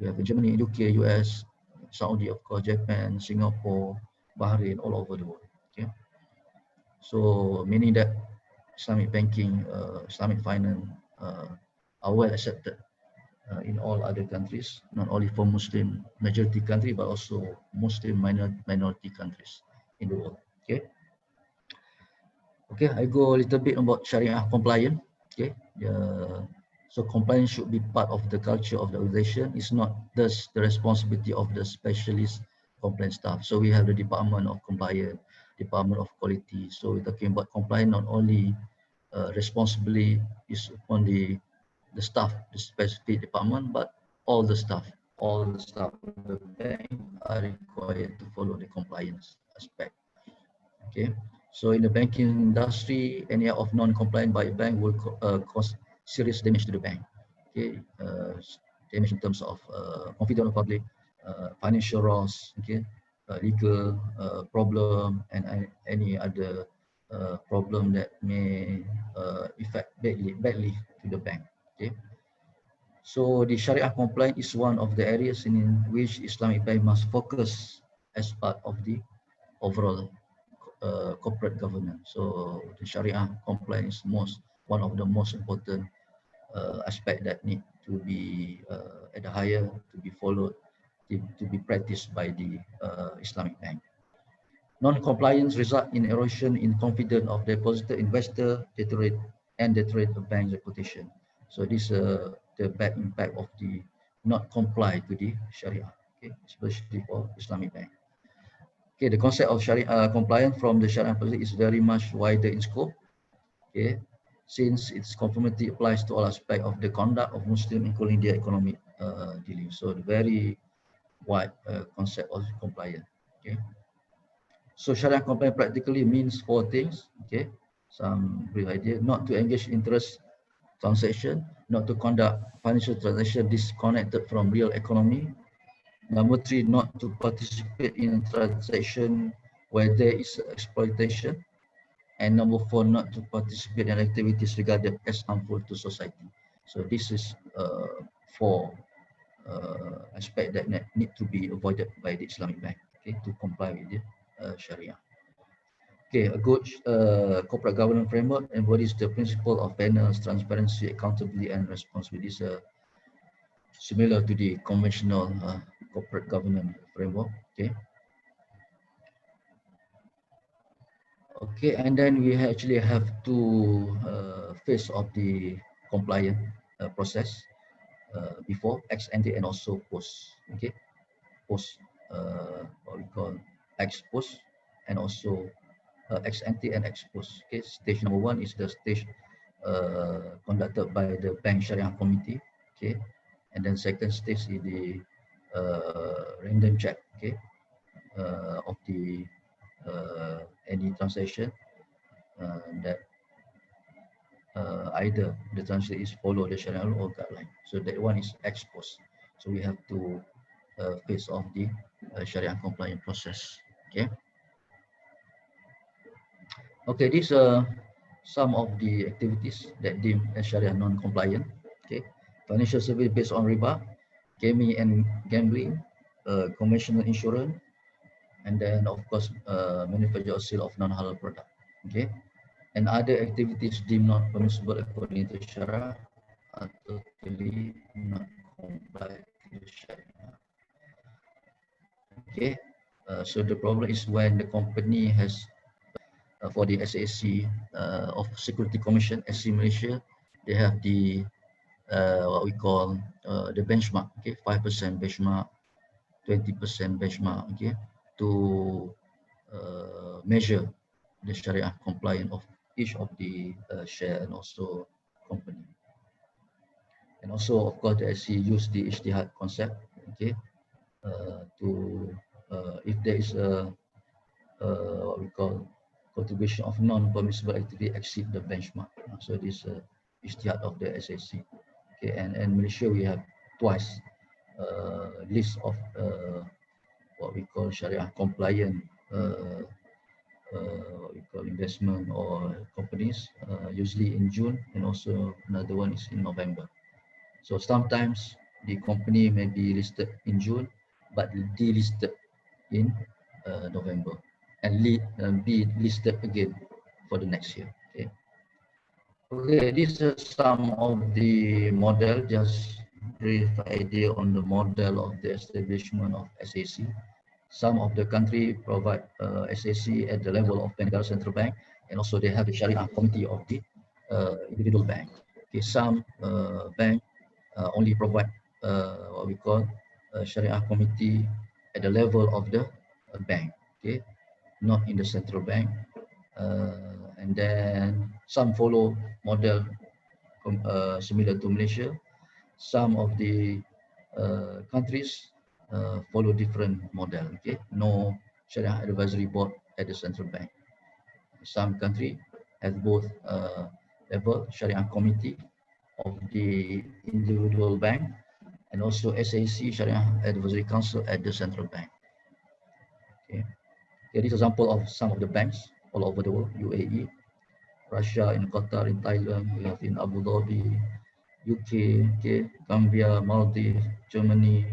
we have in Germany, UK, US, Saudi, of course, Japan, Singapore, Bahrain, all over the world. Okay, so meaning that Islamic banking, Islamic finance are well accepted in all other countries, not only for Muslim majority country, but also Muslim minority countries in the world. Okay. Okay, I go a little bit about Sharia compliance. Okay, so compliance should be part of the culture of the organization. It's not thus the responsibility of the specialist compliance staff. So we have the Department of Compliance, Department of Quality. So we're talking about compliance not only responsibly is on the staff, the specific department, but all the staff of the bank are required to follow the compliance aspect. Okay, so in the banking industry, any of non-compliant by a bank will cause serious damage to the bank. Okay, damage in terms of confidence of public, financial loss, okay, legal problem, and any other problem that may affect badly to the bank. Okay, so the Sharia compliance is one of the areas in which Islamic bank must focus as part of the overall corporate governance. So the Sharia compliance is one of the most important aspect that need to be at the higher, to be followed, to be practiced by the Islamic bank. Non-compliance result in erosion in confidence of depositor, investor, deteriorate the bank's reputation. So this the bad impact of the not comply to the Sharia, okay, especially for Islamic bank. Okay, the concept of Sharia compliance from the Sharia policy is very much wider in scope. Okay, since its conformity applies to all aspects of the conduct of Muslim, including their economic dealing. So the very wide concept of compliance. Okay, so Sharia compliance practically means 4 things. Okay, some brief idea: not to engage interest transaction, not to conduct financial transaction disconnected from real economy. Number 3, not to participate in a transaction where there is exploitation. and number 4, not to participate in activities regarded as harmful to society. So this is 4 aspects that need to be avoided by the Islamic Bank, okay, to comply with the Sharia. Okay, a good corporate governance framework embodies the principle of fairness, transparency, accountability, and responsibility. Is similar to the conventional corporate governance framework. Okay. Okay, and then we actually have two phase of the compliance process before, ex ante, and also post. Okay, post what we call ex post, and also ex ante and ex post. Okay, stage number 1 is the stage conducted by the Bank Sharia Committee. Okay, and then second stage is the random check. Okay, of the any transaction that either the transaction is follow the Sharia law or guideline. So that one is ex post. So we have to face off the Sharia compliant process. Okay. Okay, these are some of the activities that deemed as Sharia non-compliant. Okay, financial service based on riba, gaming and gambling, conventional insurance, and then of course manufacture or sale of non-halal product. Okay, and other activities deemed not permissible according to Sharia are totally not comply to the Sharia. Okay, so the problem is when the company has for the SAC of Security Commission, SC Malaysia, they have the what we call the benchmark. Okay, 5% benchmark, 20% benchmark. Okay, to measure the Sharia compliance of each of the share and also company. And also, of course, the SC use the ijtihad concept. Okay, to if there is a what we call contribution of non-permissible activity exceed the benchmark. So this ijtihad of the SAC. Okay, and in Malaysia we have twice list of what we call Sharia compliant what we call investment or companies, usually in June, and also another one is in November. So sometimes the company may be listed in June, but delisted in November, and be listed again for the next year. Okay. Okay, these are some of the model, just brief idea on the model of the establishment of SAC. Some of the country provide SAC at the level of Bengal Central Bank, and also they have the Sharia Committee of the individual bank. Okay, some bank only provide what we call Sharia Committee at the level of the bank. Okay, not in the central bank. And then some follow model similar to Malaysia. Some of the countries follow different model. Okay, no Sharia advisory board at the central bank. Some country have both level Sharia committee of the individual bank, and also SAC Sharia Advisory Council at the central bank. Okay, here is example of some of the banks all over the world: UAE, Russia, in Qatar, in Thailand, we have in Abu Dhabi, UK, okay, Gambia, Maldives, Germany,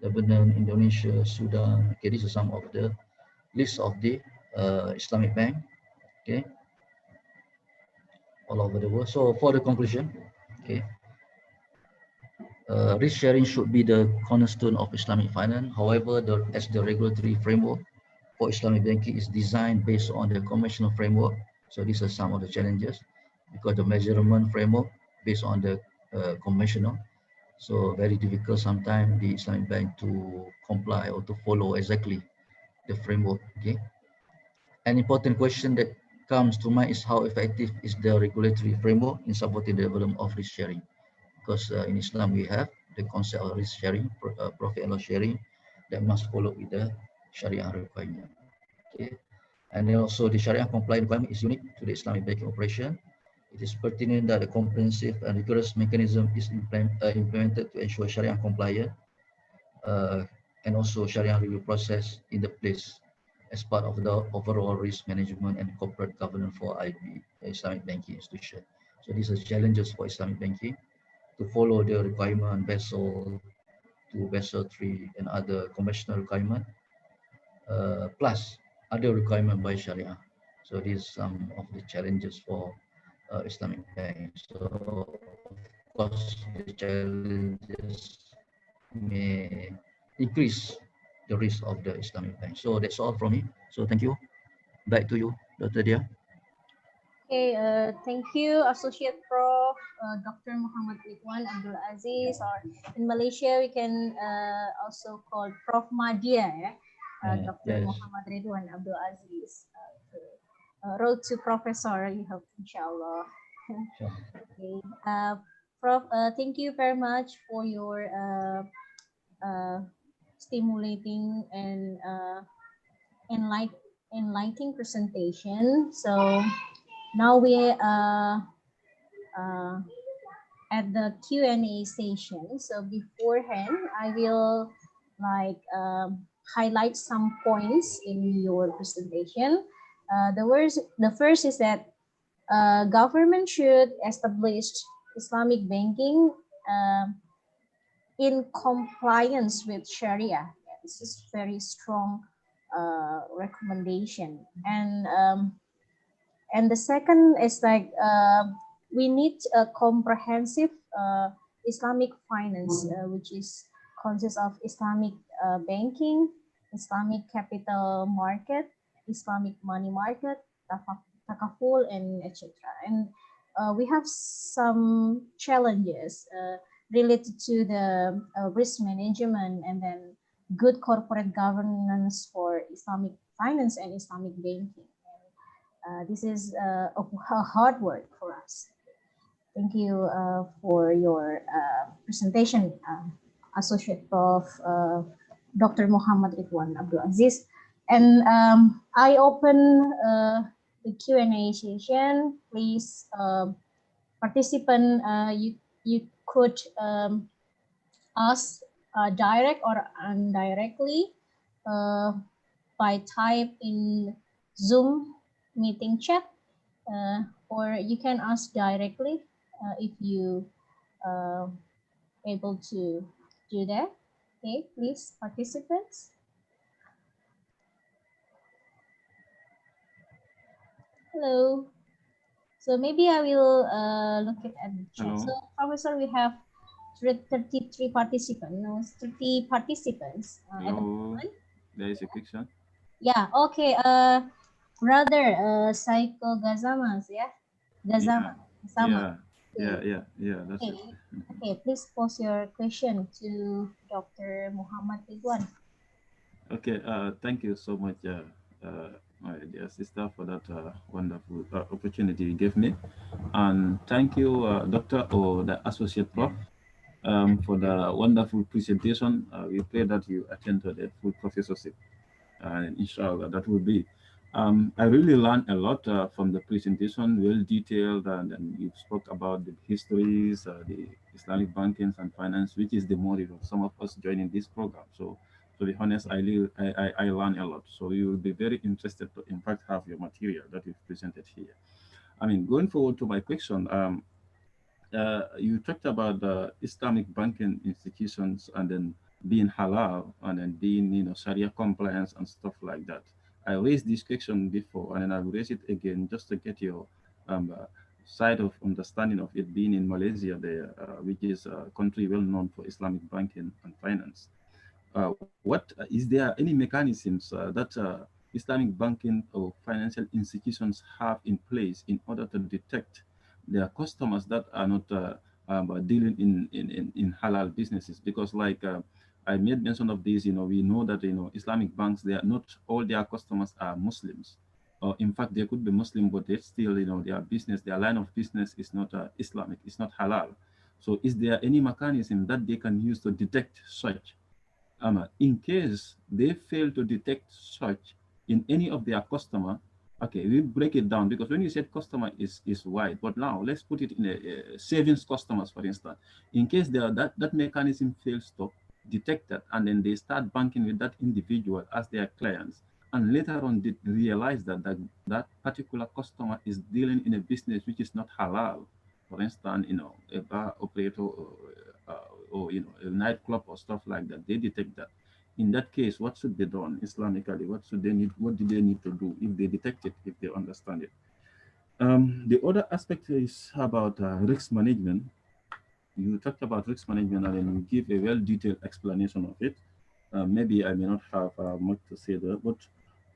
Lebanon, Indonesia, Sudan. Okay, these are some of the list of the Islamic bank. Okay, all over the world. So for the conclusion, okay, risk sharing should be the cornerstone of Islamic finance. However, as the regulatory framework for Islamic banking is designed based on the conventional framework, so these are some of the challenges, because the measurement framework based on the conventional, so very difficult sometimes the Islamic bank to comply or to follow exactly the framework. Okay, an important question that comes to mind is how effective is the regulatory framework in supporting the development of risk sharing, because in Islam we have the concept of risk sharing, profit and loss sharing, that must follow with the Sharia requirement. Okay, and then also the Sharia compliant requirement is unique to the Islamic banking operation. It is pertinent that a comprehensive and rigorous mechanism is implemented to ensure Sharia compliant and also Sharia review process in the place as part of the overall risk management and corporate governance for IB, Islamic banking institution. So these are challenges for Islamic banking to follow the requirement Basel 2, Basel 3, and other conventional requirement, plus other requirement by Sharia. So these are some of the challenges for Islamic bank. So of course the challenges may increase the risk of the Islamic bank. So that's all from me. So thank you. Back to you, Dr. Dia. Okay, thank you, Associate Prof. Dr. Muhammad Ridhwan Abdul Aziz, or in Malaysia we can also call Prof. Madia, ya? Dr. Yes. Muhammad Ridhwan Abdul Aziz. Road to Professor, you hope, inshallah. Okay, Prof, thank you very much for your stimulating and enlightening presentation. So now we at the Q&A session. So beforehand, I will highlight some points in your presentation. The first is that government should establish Islamic banking in compliance with Sharia. Yeah, this is very strong recommendation. And the second is we need a comprehensive Islamic finance, which consists of Islamic banking, Islamic capital market, Islamic money market, takaful, and etc. And we have some challenges related to the risk management and then good corporate governance for Islamic finance and Islamic banking. This is a hard work for us. Thank you for your presentation, Associate Prof. Dr. Muhammad Ridhwan Abdul Aziz. And I open the Q&A session. Please, participant, you could ask direct or indirectly by type in Zoom meeting chat, or you can ask directly if you able to do that. Okay, please, participants. Hello. So maybe I will look at the chat. Hello. So, Professor, we have 33 participants. No, 30 participants at the Hello. moment. There is a question. Yeah. Okay. Brother, Psycho Gazamas, yeah. Gazama. Gazama. Yeah. That's Okay. it. Okay. Please pose your question to Dr. Muhammad Ridhwan. Okay. Thank you so much, my dear sister, for that wonderful opportunity you gave me, and thank you, Doctor or the Associate Prof, for the wonderful presentation. We pray that you attend to the full professorship, and inshallah that will be. I really learned a lot from the presentation, well detailed, and you spoke about the histories, the Islamic banking and finance, which is the motive of some of us joining this program. So, to be honest, I learned a lot. So you will be very interested to, in fact, have your material that you've presented here. I mean, going forward to my question, you talked about the Islamic banking institutions and then being halal and then being, Sharia compliance and stuff like that. I raised this question before, and then I'll raise it again just to get your side of understanding of it being in Malaysia there, which is a country well known for Islamic banking and finance. What is there any mechanisms that Islamic banking or financial institutions have in place in order to detect their customers that are not dealing in halal businesses? Because like I made mention of this, we know that Islamic banks, they are not all their customers are Muslims. Or in fact, they could be Muslim, but they still, their business, their line of business is not Islamic, it's not halal. So is there any mechanism that they can use to detect such? In case they fail to detect such in any of their customer, okay, we break it down, because when you said customer is wide, but now let's put it in a savings customers, for instance. In case that mechanism fails to detect that, and then they start banking with that individual as their clients, and later on did realize that particular customer is dealing in a business which is not halal. For instance, a bar operator or a nightclub or stuff like that, they detect that. In that case, what should be done Islamically? What do they need to do if they detect it, if they understand it? The other aspect is about risk management. You talked about risk management and then you give a well-detailed explanation of it. Maybe I may not have much to say there, but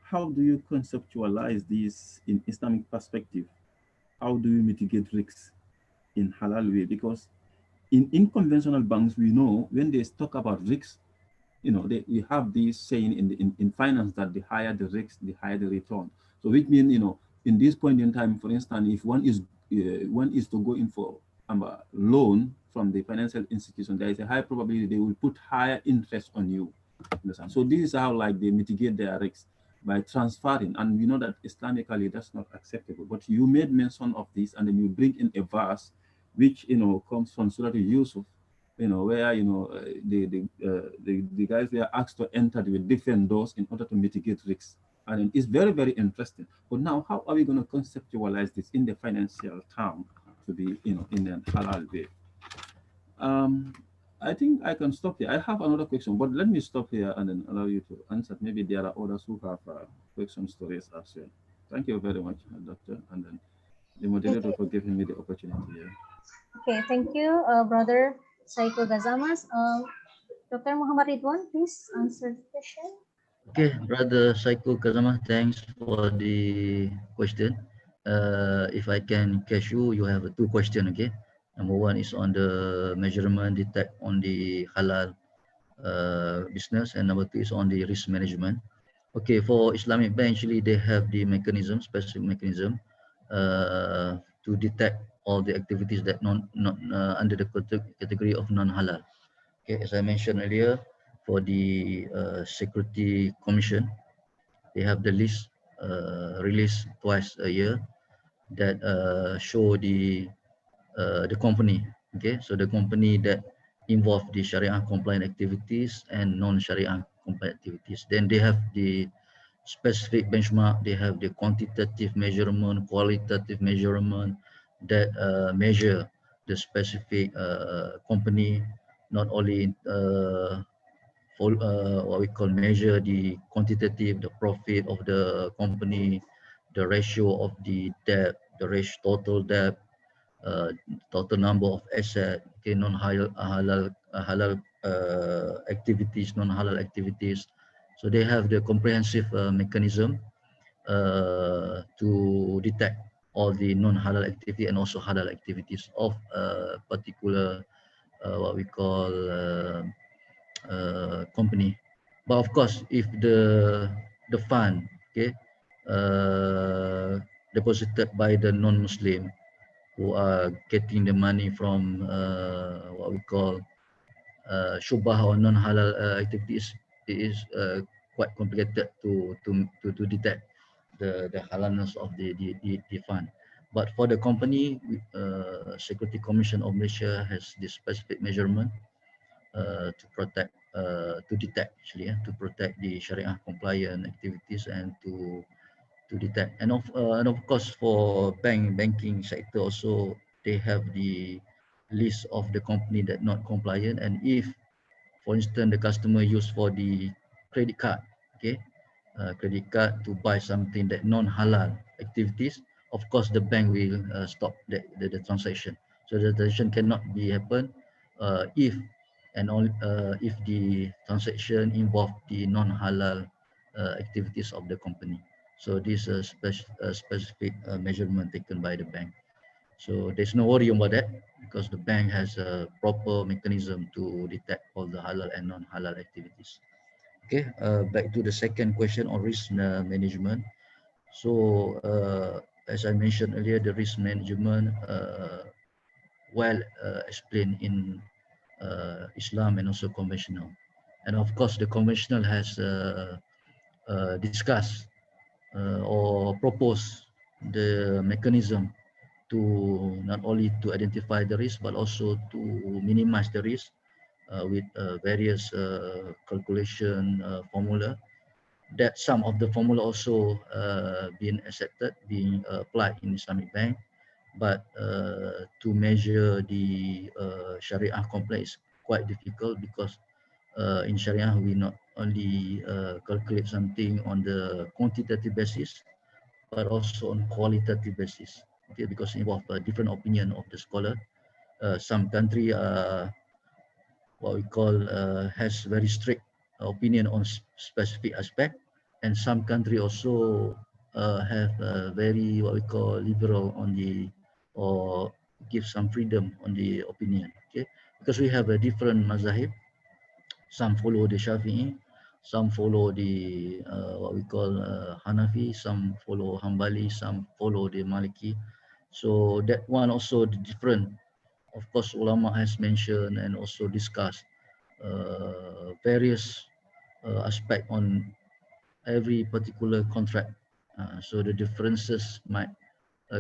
how do you conceptualize this in Islamic perspective? How do you mitigate risks in halal way? Because in conventional banks, we know when they talk about risks, we have this saying in finance that the higher the risk, the higher the return. So which means, in this point in time, for instance, if one is to go in for a loan from the financial institution, there is a high probability they will put higher interest on you. Understand? So this is how like they mitigate their risks by transferring, and we know that Islamically that's not acceptable. But you made mention of this, and then you bring in a verse which comes from Surah Yusuf, where the guys were asked to enter with different doors in order to mitigate risks, and it's very, very interesting. But now, how are we going to conceptualize this in the financial term to be in a halal way? I think I can stop here. I have another question, but let me stop here and then allow you to answer. Maybe there are others who have questions to raise as well. Thank you very much, Doctor, and then the moderator for giving me the opportunity here. Okay, thank you, Brother Saiko Gazamas. Dr. Muhammad Ridhwan, please answer the question. Okay, Brother Saiko Kazama, thanks for the question. If I can catch you, you have two questions, okay? Number one is on the measurement detect on the halal business, and number two is on the risk management. Okay, for Islamic Bank, actually they have the mechanism, specific mechanism to detect all the activities that not under the category of non-halal. Okay, as I mentioned earlier, for the Security Commission, they have the list released twice a year that show the company. Okay, so the company that involve the Sharia compliant activities and non-Sharia compliant activities. Then they have the specific benchmark. They have the quantitative measurement, qualitative measurement that measure the specific company, not only for what we call measure the quantitative, the profit of the company, the ratio of the debt, the ratio total debt, total number of asset, okay, halal activities, non-halal activities. So they have the comprehensive mechanism to detect all the non-halal activity and also halal activities of a particular what we call company. But of course, if the fund, okay, deposited by the non-Muslim who are getting the money from what we call shubah or non-halal activities, it is quite complicated to detect the halalness of the fund. But for the company, Security Commission of Malaysia has this specific measurement to protect, to detect actually, to protect the Sharia compliant activities and to detect. And of course for banking sector also, they have the list of the company that not compliant, and if for instance the customer use for the credit card, okay, credit card to buy something that non-halal activities, of course the bank will stop the transaction. So the transaction cannot be happen if and only if the transaction involve the non-halal activities of the company. So this is a specific measurement taken by the bank. So there's no worry about that because the bank has a proper mechanism to detect all the halal and non-halal activities. Okay, back to the second question on risk management. So as I mentioned earlier, the risk management well explained in Islam and also conventional. And of course, the conventional has discussed or proposed the mechanism to not only to identify the risk but also to minimize the risk with various calculation formula that some of the formula also being accepted, being applied in Islamic bank, but to measure the Sharia complex quite difficult because in Sharia we not only calculate something on the quantitative basis, but also on qualitative basis. Okay, because involve a different opinion of the scholar. Some country what we call has very strict opinion on specific aspect, and some country also have very what we call liberal on the or give some freedom on the opinion. Okay, because we have a different mazahib. Some follow the Shafi'i, some follow the what we call Hanafi, some follow Hanbali, some follow the Maliki. So that one also the different. Of course, ulama has mentioned and also discussed various aspect on every particular contract. So the differences might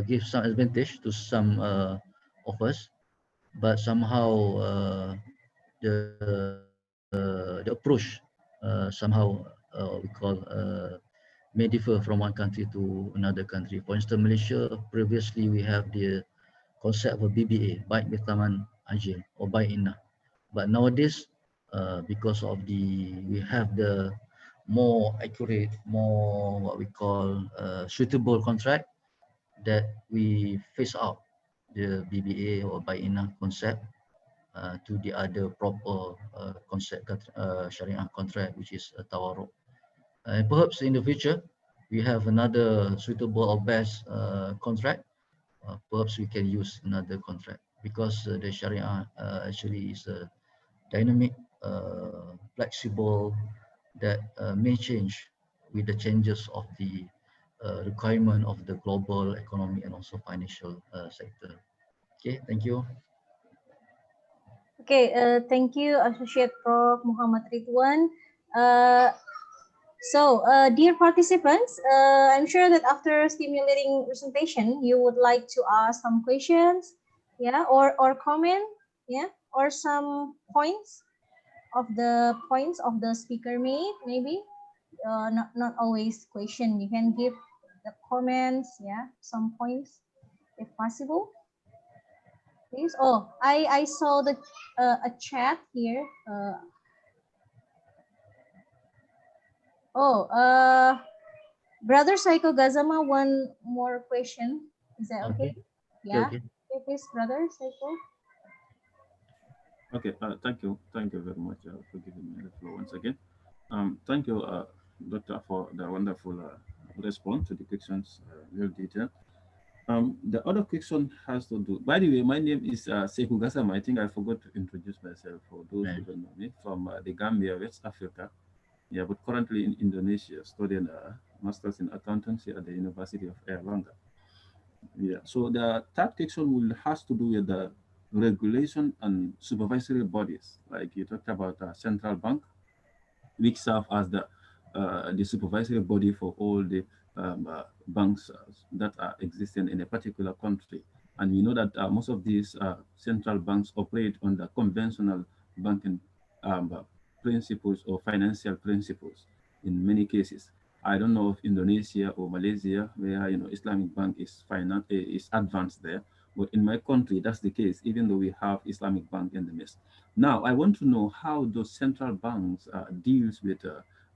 give some advantage to some of us, but somehow the approach somehow we call may differ from one country to another country. For instance, Malaysia, previously we have the concept of a BBA, baik bertaman ajil or baik inah. But nowadays, because of we have the more accurate, more what we call suitable contract that we phase out the BBA or baik inah concept to the other proper concept Sharia contract, which is a tawaruk. And perhaps in the future, we have another suitable or best contract. Perhaps we can use another contract because the Sharia actually is a dynamic, flexible that may change with the changes of the requirement of the global economy and also financial sector. Okay, thank you. Okay, thank you, Associate Prof. Muhammad Ridhwan. Dear participants, I'm sure that after stimulating presentation, you would like to ask some questions, yeah, or comment, yeah, or some points of the speaker made, maybe. Not always question. You can give the comments, yeah, some points if possible. Please. Oh, I saw the a chat here. Brother Psycho Gazama, one more question. Is that okay? Yeah. Okay. Okay, please, Brother Psycho. Okay, thank you very much for giving me the floor once again. Thank you, Doctor, for the wonderful response to the questions, real detail. The other question has to do, by the way, my name is Sekou Gassama. I think I forgot to introduce myself for those who don't know me, from the Gambia, West Africa. Yeah, but currently in Indonesia, studying a master's in accountancy at the University of Erlangga. Yeah, so the third question has to do with the regulation and supervisory bodies, like you talked about central bank, which serve as the supervisory body for all the banks that are existing in a particular country. And we know that most of these central banks operate under conventional banking principles or financial principles in many cases. I don't know if Indonesia or Malaysia, where Islamic bank is advanced there, but in my country that's the case. Even though we have Islamic bank in the midst. Now I want to know how those central banks deals with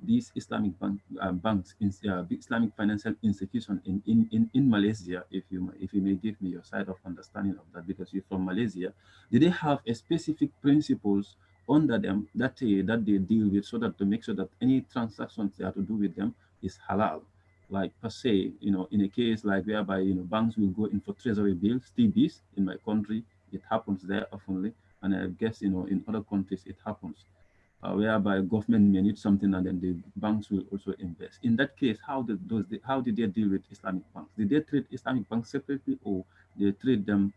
these Islamic banks, Islamic financial institution in Malaysia. If you may give me your side of understanding of that, because you're from Malaysia, do they have a specific principles under them that they deal with, so that to make sure that any transactions they have to do with them is halal? Like per se, in a case like whereby banks will go in for treasury bills, TBs. In my country, it happens there oftenly, and I guess in other countries it happens, whereby government may need something and then the banks will also invest. In that case, how did they deal with Islamic banks? Did they treat Islamic banks separately, or they treat them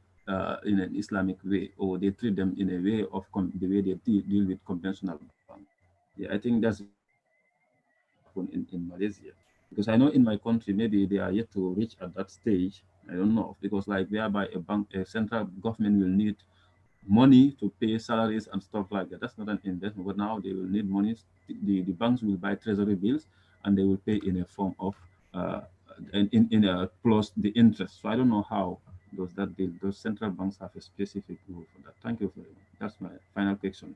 in an Islamic way, or they treat them in a way of the way they deal with conventional banks? Yeah, I think that's in Malaysia, because I know in my country maybe they are yet to reach at that stage. I don't know, because like whereby a central government will need money to pay salaries and stuff like that. That's not an investment, but now they will need money. The banks will buy treasury bills, and they will pay in a form of in a plus the interest. So I don't know how does that deal. Those central banks have a specific rule for that. Thank you very much. That's my final question.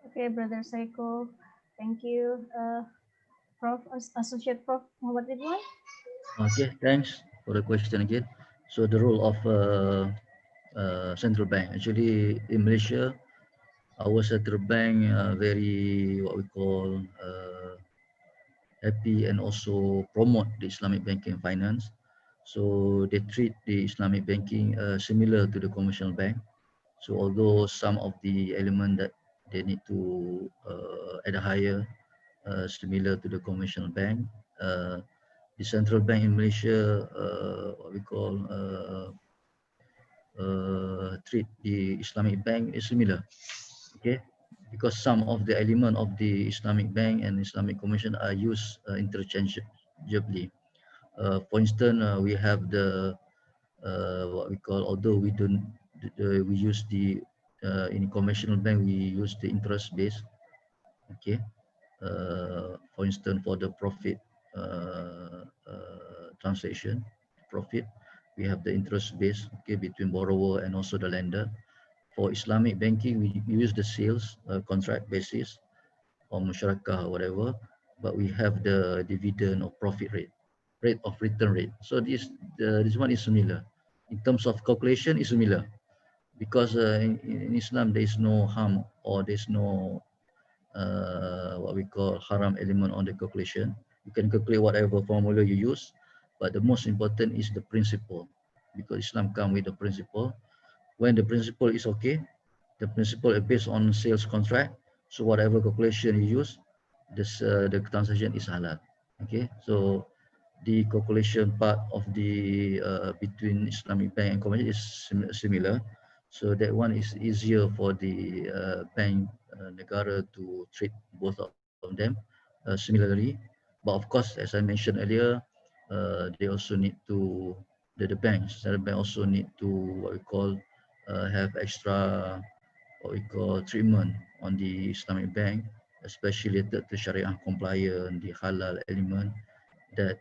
Okay, Brother Saiko, thank you. Prof, Associate Prof Muhammad Ridhwan. Okay, thanks for the question again. So the role of central bank, actually in Malaysia, our central bank very what we call happy and also promote the Islamic banking and finance. So they treat the Islamic banking similar to the commercial bank. So although some of the element that they need to adhere similar to the commercial bank, the central bank in Malaysia, what we call treat the Islamic bank is similar. Okay, because some of the element of the Islamic bank and Islamic commission are used interchangeably. For instance, we have the what we call, although we don't we use the in conventional bank we use the interest base. Okay, for instance, for the profit transaction profit, we have the interest base, okay, between borrower and also the lender. For Islamic banking, we use the sales contract basis or musyarakah or whatever, but we have the dividend or profit rate of return rate. So this one is similar in terms of calculation is similar, because in Islam there is no harm or there is no what we call haram element on the calculation. You can calculate whatever formula you use, but the most important is the principle, because Islam come with the principle. When the principle is okay, the principle is based on sales contract, so whatever calculation you use, this the transaction is halal. Okay, so the calculation part of the between Islamic bank and commercial is similar. So that one is easier for the bank negara to treat both of them similarly. But of course, as I mentioned earlier, they also need to the banks, the bank also need to what we call have extra what we call treatment on the Islamic bank, especially related to Sharia compliant, the halal element that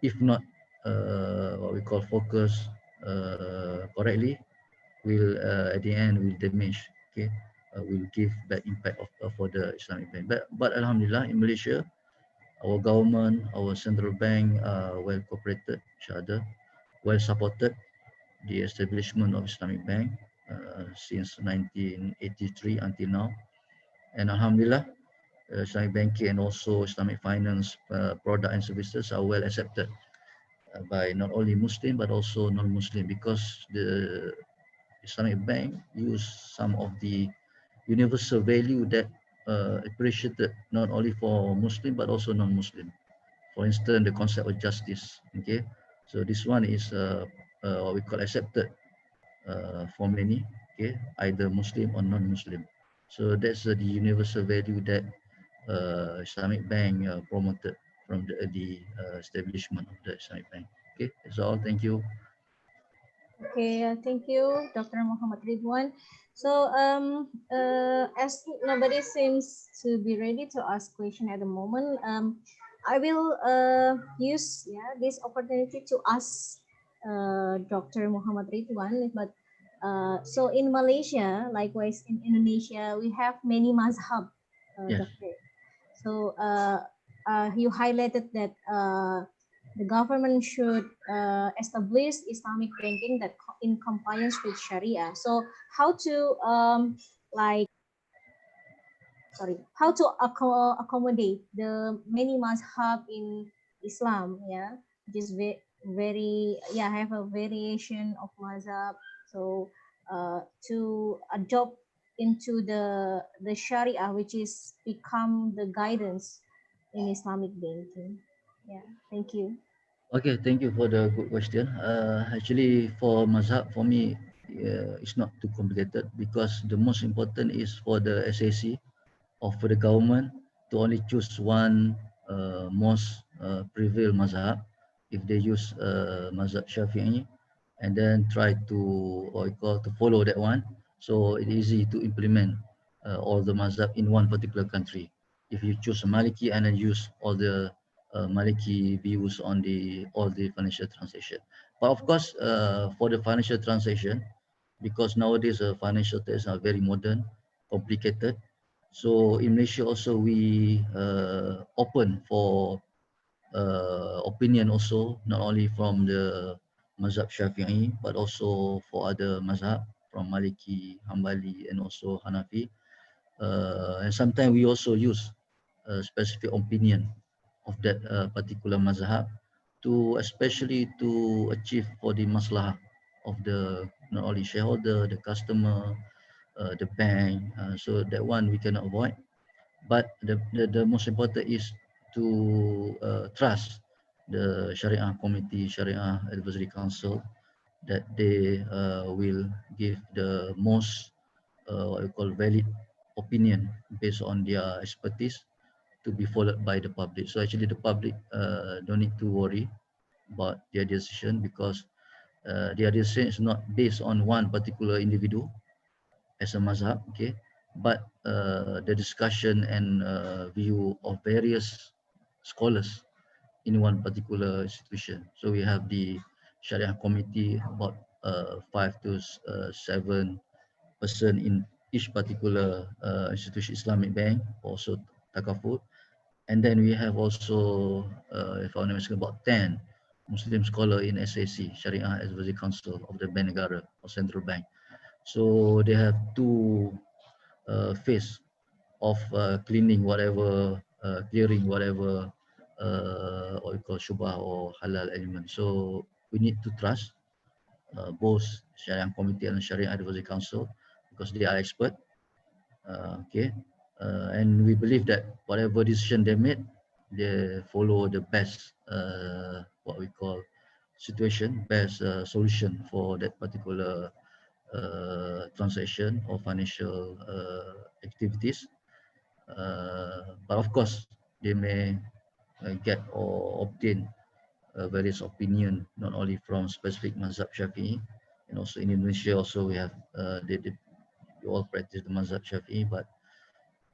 if not what we call focus correctly, will at the end will damage, okay, will give bad impact for the Islamic bank. But Alhamdulillah, in Malaysia, our government, our central bank are well cooperated each other, well supported the establishment of Islamic bank since 1983 until now. And Alhamdulillah, Islamic banking and also Islamic finance product and services are well accepted by not only Muslim but also non-Muslim, because the Islamic bank use some of the universal value that appreciated not only for Muslim but also non-Muslim. For instance, the concept of justice. Okay, so this one is what we call accepted for many. Okay, either Muslim or non-Muslim. So that's the universal value that Islamic bank promoted from the establishment of the Islamic bank. Okay, that's all. Thank you. Okay, thank you, Dr. Muhammad Ridhwan. So, as nobody seems to be ready to ask question at the moment, I will use this opportunity to ask Dr. Muhammad Ridhwan. But so in Malaysia, likewise in Indonesia, we have many mazhab, Yes. Doctor. So you highlighted that the government should establish Islamic banking that in compliance with Sharia. So how to how to accommodate the many mazhab in Islam, which is very have a variation of mazhab. So to adopt into the Sharia, which is become the guidance in Islamic banking. Yeah, thank you. Okay, thank you for the good question. Actually, for mazhab, for me, it's not too complicated, because the most important is for the SAC or for the government to only choose one most prevail mazhab. If they use mazhab Shafi'i, and then try to what we call to follow that one, so it's easy to implement all the mazhab in one particular country. if you choose a Maliki and then use all the Maliki views on all the financial transaction. But of course, for the financial transaction, because nowadays financial terms are very modern, complicated. So in Malaysia also we open for opinion also, not only from the Mazhab Syafi'i, but also for other Mazhab from Maliki, Hanbali and also Hanafi. And sometimes we also use a specific opinion of that particular Mazhab to especially to achieve for the maslahah of the not only shareholder, the customer, the bank. So that one we cannot avoid. But the most important is to trust the Sharia Committee, Sharia Advisory Council, that they will give the most what we call valid opinion based on their expertise to be followed by the public. So actually the public don't need to worry about their decision, because their decision is not based on one particular individual as a mazhab, okay, but the discussion and view of various scholars in one particular institution. So we have the Sharia committee, about 5 to 7 person in each particular institution, Islamic bank, also takaful. And then we have also, if I'm not mistaken, about 10 Muslim scholar in SAC, Sharia Advisory Council of the Bank Negara or Central Bank. So they have two phase of cleaning whatever, clearing whatever what we call shubha or halal element. So we need to trust both Sharia Committee and Sharia Advisory Council, because they are expert. Okay, and we believe that whatever decision they made, they follow the best what we call situation, best solution for that particular transaction or financial activities. But of course, they may get or obtain various opinion, not only from specific mazhab Shafi'i, and also in Indonesia also we have we all practice the mazhab Shafi'i, but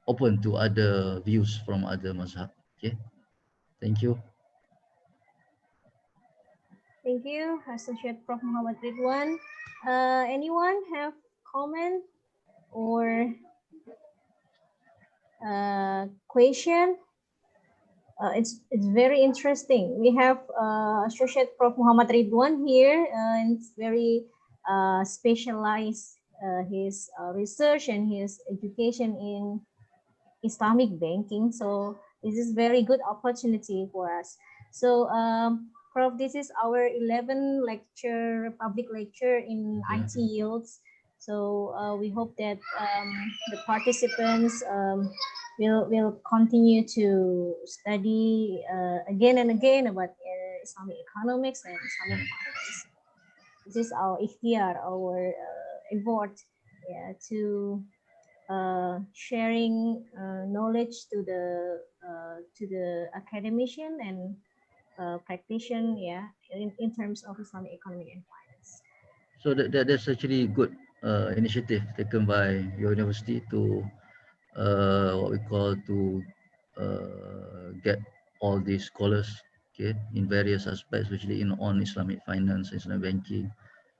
open to other views from other mazhab. Okay, thank you. Thank you, Associate Prof. Muhammad Ridhwan. Anyone have comment or question? It's very interesting. We have Associate Prof. Muhammad Ridhwan here, and it's very specialized his research and his education in Islamic banking. So this is very good opportunity for us. So Prof, this is our 11th lecture, public lecture in IT yields. So we hope that the participants will continue to study again and again about Islamic economics and Islamic finance. This is our ikhtiar, our effort, to sharing knowledge to the academician and practitioner, in terms of Islamic economy and finance. So that's actually good initiative taken by your university to what we call to get all these scholars, okay, in various aspects, especially in on Islamic finance, Islamic banking,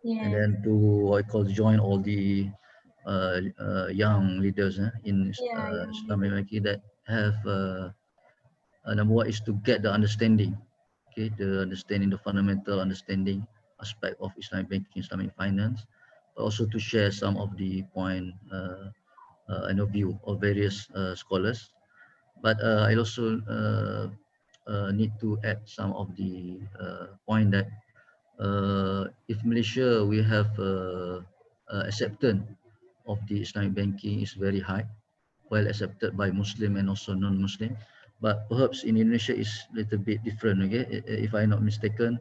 and then to what we call join all the young leaders in Islamic banking that have number one is to get the understanding, okay, the understanding, the fundamental understanding aspect of Islamic banking, Islamic finance, but also to share some of the point and a view of various scholars. But I also need to add some of the point that if Malaysia we have acceptance of the Islamic banking is very high, well accepted by Muslim and also non-Muslim, but perhaps in Indonesia is a little bit different. Okay, if I'm not mistaken,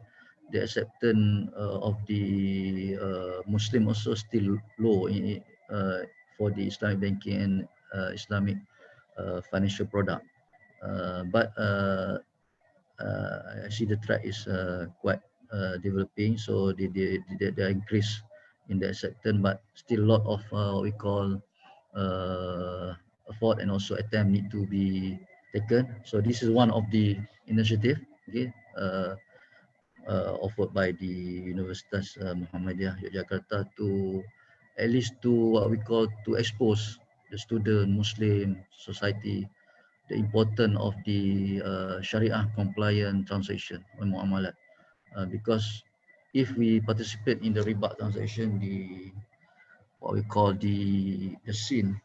the acceptance of the Muslim also still low for the Islamic banking and Islamic financial product. But I see the track is quite developing, so they increase in the acceptance, but still a lot of what we call effort and also attempt need to be taken. So this is one of the initiative, okay, offered by the Universitas Muhammadiyah Yogyakarta to at least to what we call to expose the student Muslim society the importance of the Sharia compliant transaction or muamalat, because if we participate in the riba transaction, the what we call the sin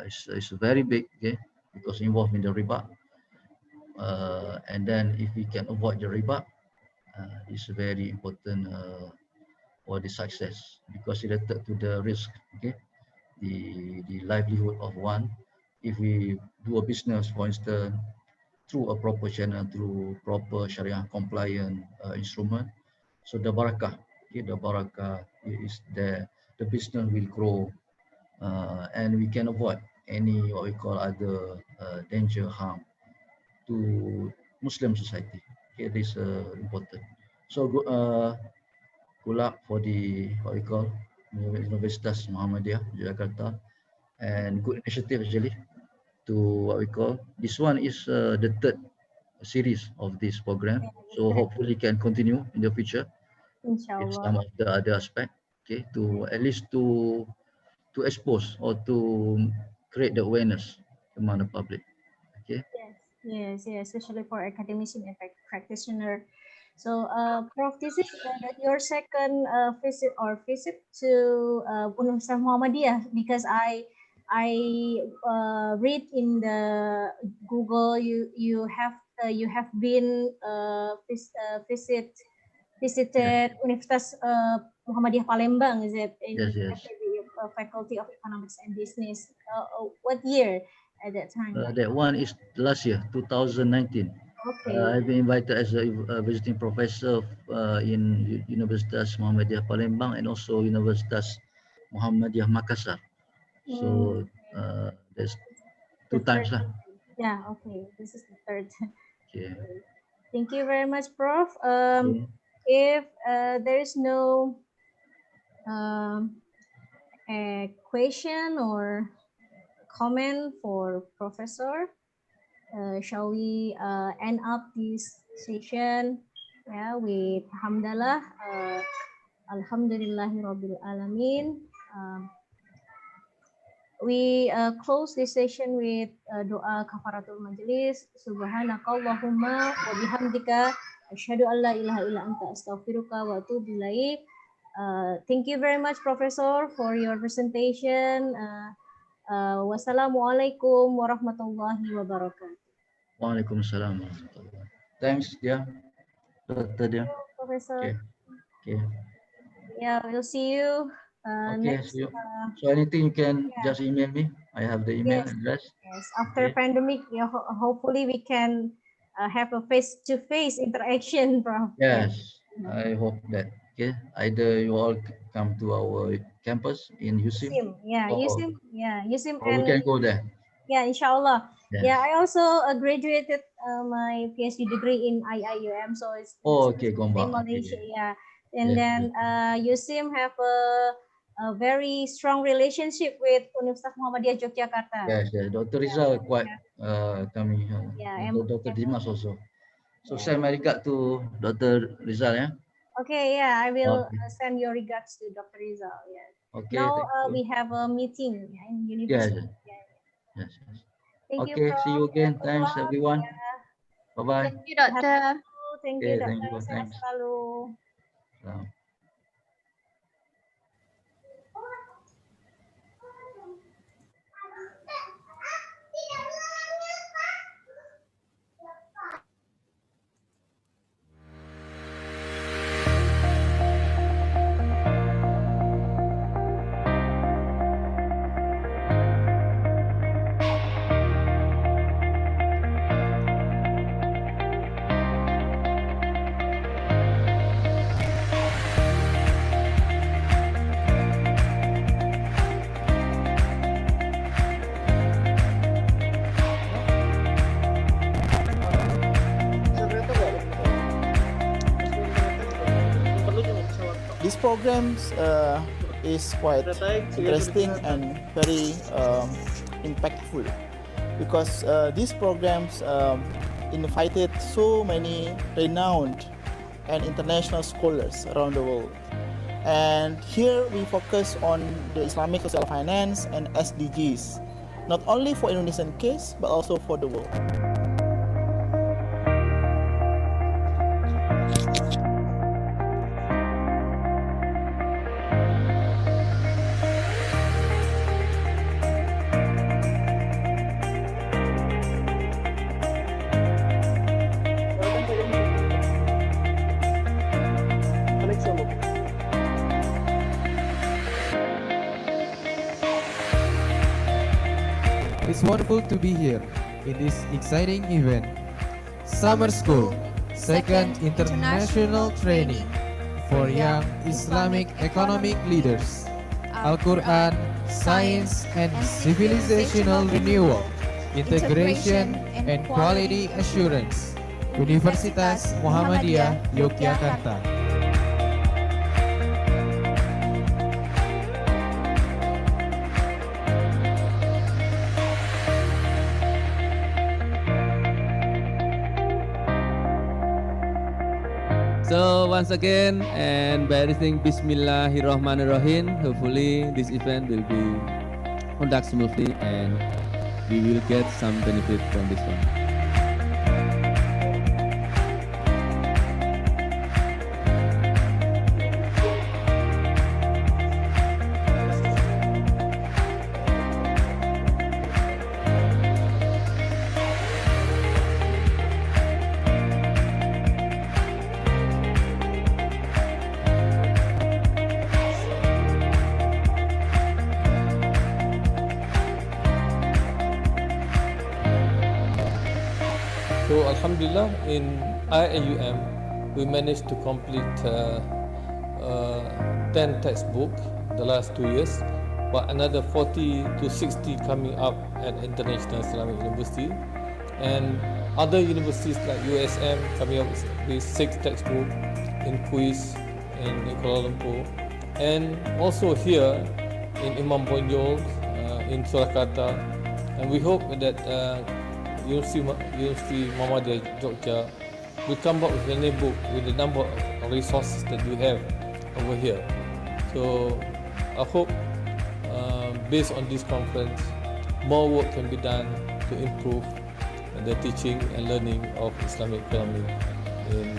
is very big, okay, because involved in the riba, and then if we can avoid the riba, it's very important for the success because related to the risk, okay, the livelihood of one. If we do a business, for instance, through a proper channel, through proper Sharia compliant instrument, so the barakah, okay, the barakah is there, the business will grow, and we can avoid any what we call other danger, harm to Muslim society. Okay, this important. So good luck for the what we call Universitas Muhammadiyah Jakarta, and good initiative actually to what we call this one is the third series of this program. So hopefully can continue in the future with some Inshallah. of the other aspect. Okay, to at least to expose or to create the awareness among the public. Okay. Yes, especially for academician and practitioner. So, Prof, this is your second visit to Universitas Muhammadiyah, because I read in the Google you have been visited Universitas Muhammadiyah Palembang, is it? In Yes, yes. the Faculty of Economics and Business. What year at that time? That one is last year, 2019. Okay. I've been invited as a visiting professor in Universitas Muhammadiyah Palembang and also Universitas Muhammadiyah Makassar. So there's two times lah. Yeah, okay. This is the third. Okay. Thank you very much, Prof. If there is no a question or comment for Professor, shall we end up this session with Hamdalah, Alhamdulillahirabbil alamin. We close this session with doa kafaratul majlis. Subhanakallahumma wa bihamdika asyhadu an la ilaha illa anta astaghfiruka wa atubu ilaik. Thank you very much, Professor, for your presentation. Wassalamualaikum warahmatullahi wabarakatuh. Waalaikumsalam warahmatullahi. Thanks, dia. Dr. dia. Professor. Okay. Okay. Yeah, we'll see you Okay, next. see you. So anything you can just email me. I have the email address. Yes, after pandemic, hopefully we can have a face-to-face interaction, Prof. Yes, I hope that. Okay, either you all come to our campus in USIM. USIM, or we can go there. Yeah, inshallah. Yes. Yeah, I also graduated my PhD degree in IIUM, so it's Okay, in Gombak. Malaysia. Okay. Yeah, and then USIM have a very strong relationship with Universitas Muhammadiyah Yogyakarta. Yes, Dr. Rizal quite coming here. Dr. Dimas also. So send my regard to Dr. Rizal, yeah. Okay, yeah, I will send your regards to Dr. Rizal. Yeah. Okay. Now we have a meeting in university. Yes. Thank you, Okay, Prof. see you again. Thanks, everyone. Bye-bye. Thank you, Doctor. Thank you, Okay, thank Doctor. you. Thanks. Selalu. These programs is quite interesting and very impactful because these programs invited so many renowned and international scholars around the world. And here we focus on the Islamic social finance and SDGs, not only for Indonesian case, but also for the world. It's wonderful to be here in this exciting event. Summer School, Second International Training for Young Islamic Economic Leaders. Al-Quran, Science and Civilizational Renewal, Integration and Quality Assurance. Universitas Muhammadiyah Yogyakarta. So once again, and by everything, Bismillahirrahmanirrahim. Hopefully this event will be conducted smoothly and we will get some benefit from this one. So Alhamdulillah, in IAUM, we managed to complete 10 textbooks the last 2 years, but another 40 to 60 coming up at International Islamic University, and other universities like USM coming up with 6 textbooks in quiz in Kuala Lumpur, and also here in Imam Bonjol in Surakarta, and we hope that University Muhammadiyah Jogja will come up with any book with the number of resources that we have over here. So I hope based on this conference, more work can be done to improve the teaching and learning of Islamic economy in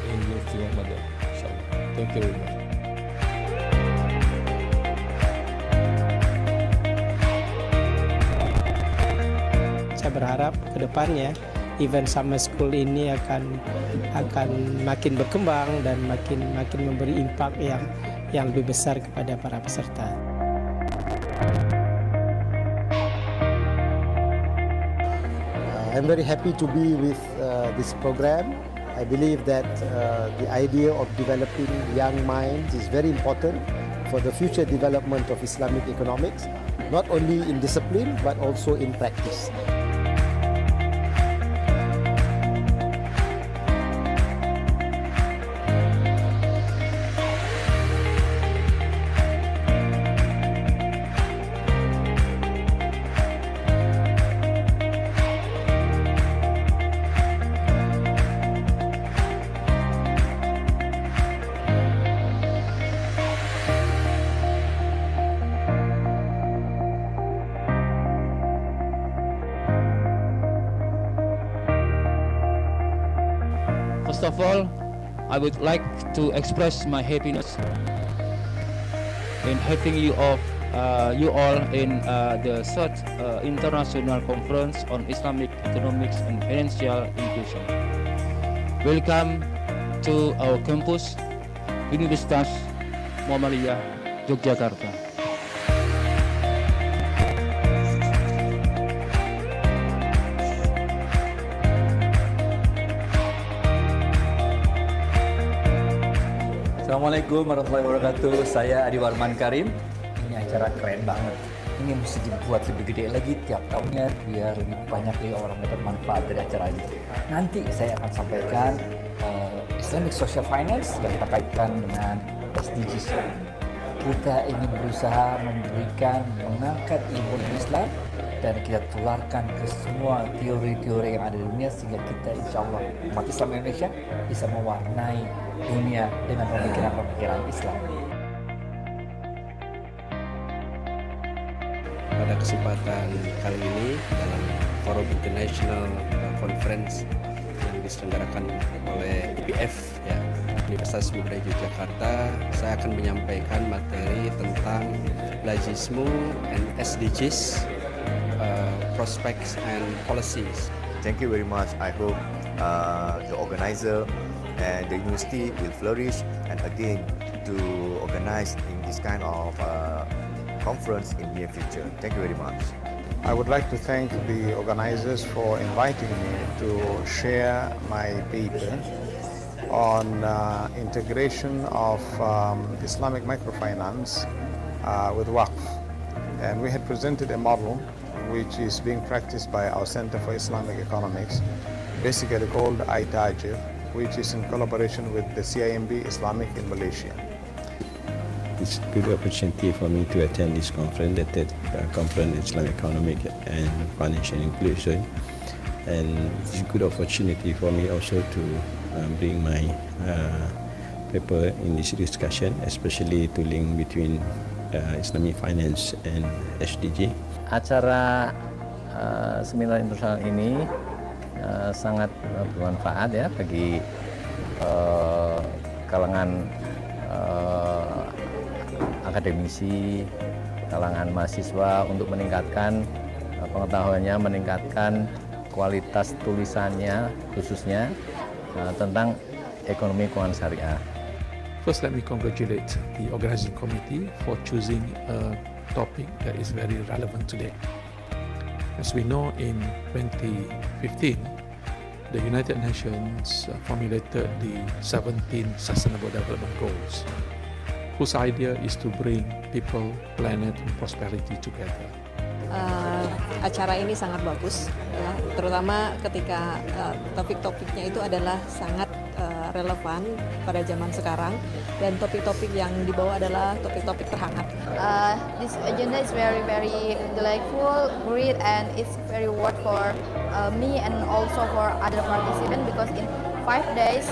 University Muhammadiyah. Inshallah. Thank you very much. Saya berharap ke depannya event Summer School ini akan makin berkembang dan makin memberi impak yang lebih besar kepada para peserta. I'm very happy to be with this program. I believe that the idea of developing young minds is very important for the future development of Islamic economics, not only in discipline but also in practice. First of all, I would like to express my happiness in having you all in the third International Conference on Islamic Economics and Financial Inclusion. Welcome to our campus, Universitas Muhammadiyah Yogyakarta. Assalamualaikum warahmatullahi wabarakatuh. Saya Ridhwan Karim. Ini acara keren banget. Ini mesti dibuat lebih gede lagi tiap tahunnya biar lebih banyak lagi orang dapat manfaat dari acara ini. Nanti saya akan sampaikan Islamic Social Finance yang kita kaitkan dengan SDGs. kita ingin berusaha mengangkat ilmu Islam dan kita tularkan ke semua teori-teori yang ada di dunia sehingga kita insya Allah umat Islam Indonesia bisa mewarnai dunia dengan pemikiran-pemikiran Islam. Pada kesempatan kali ini dalam Forum International Conference yang diselenggarakan oleh IPF ya, Universitas Muda Yogyakarta, saya akan menyampaikan materi tentang Lagisme and SDGs, prospects and policies. Thank you very much. I hope the organizer and the university will flourish and again to organize in this kind of conference in near future. Thank you very much. I would like to thank the organizers for inviting me to share my paper on integration of Islamic microfinance with Waqf. And we had presented a model which is being practiced by our Center for Islamic Economics, basically called ITAJIR, which is in collaboration with the CIMB Islamic in Malaysia. It's a good opportunity for me to attend this conference, the third conference Islamic Economic and Financial Inclusion. And it's a good opportunity for me also to bring my paper in this discussion, especially to link between Islamic finance and SDG. Acara seminar internasional ini sangat bermanfaat ya bagi kalangan akademisi, kalangan mahasiswa untuk meningkatkan pengetahuannya, meningkatkan kualitas tulisannya khususnya tentang ekonomi keuangan syariah. First, let me congratulate the organizing committee for choosing a topic that is very relevant today. As we know, in 2015, the United Nations formulated the 17 Sustainable Development Goals, whose idea is to bring people, planet, and prosperity together. Acara ini sangat bagus, ya, terutama ketika topik-topiknya itu adalah sangat relevan pada zaman sekarang dan topik-topik yang dibawa adalah topik-topik terhangat. This agenda is very delightful, great, and it's very worth for me and also for other participants because in 5 days,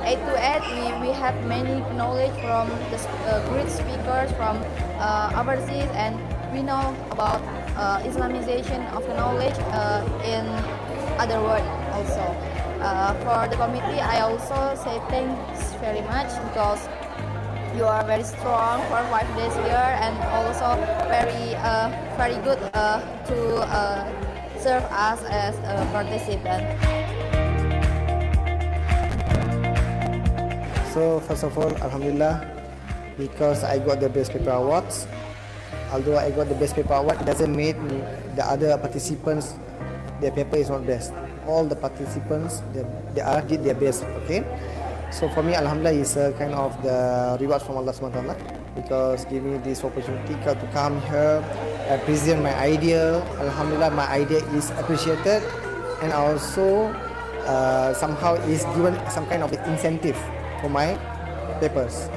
8 to 8, we have many knowledge from the great speakers from overseas, and we know about Islamization of the knowledge in other world also. For the committee, I also say thanks very much because you are very strong for 5 days here and also very good to serve us as a participant. So first of all, Alhamdulillah, because I got the best paper awards. Although I got the best paper award, it doesn't mean the other participants, their paper is not best. All the participants, they did their best, okay? So for me, Alhamdulillah, is a kind of the reward from Allah SWT because give me this opportunity to come here and present my idea. Alhamdulillah, my idea is appreciated and also somehow is given some kind of incentive for my papers.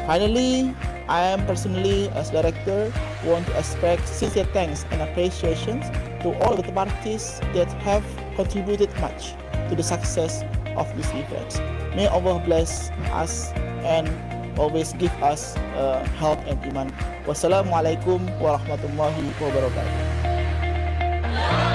Finally, I am personally, as director, want to express sincere thanks and appreciation to all the parties that have contributed much to the success of this event. May Allah bless us and always give us health and iman. Wassalamualaikum warahmatullahi wabarakatuh.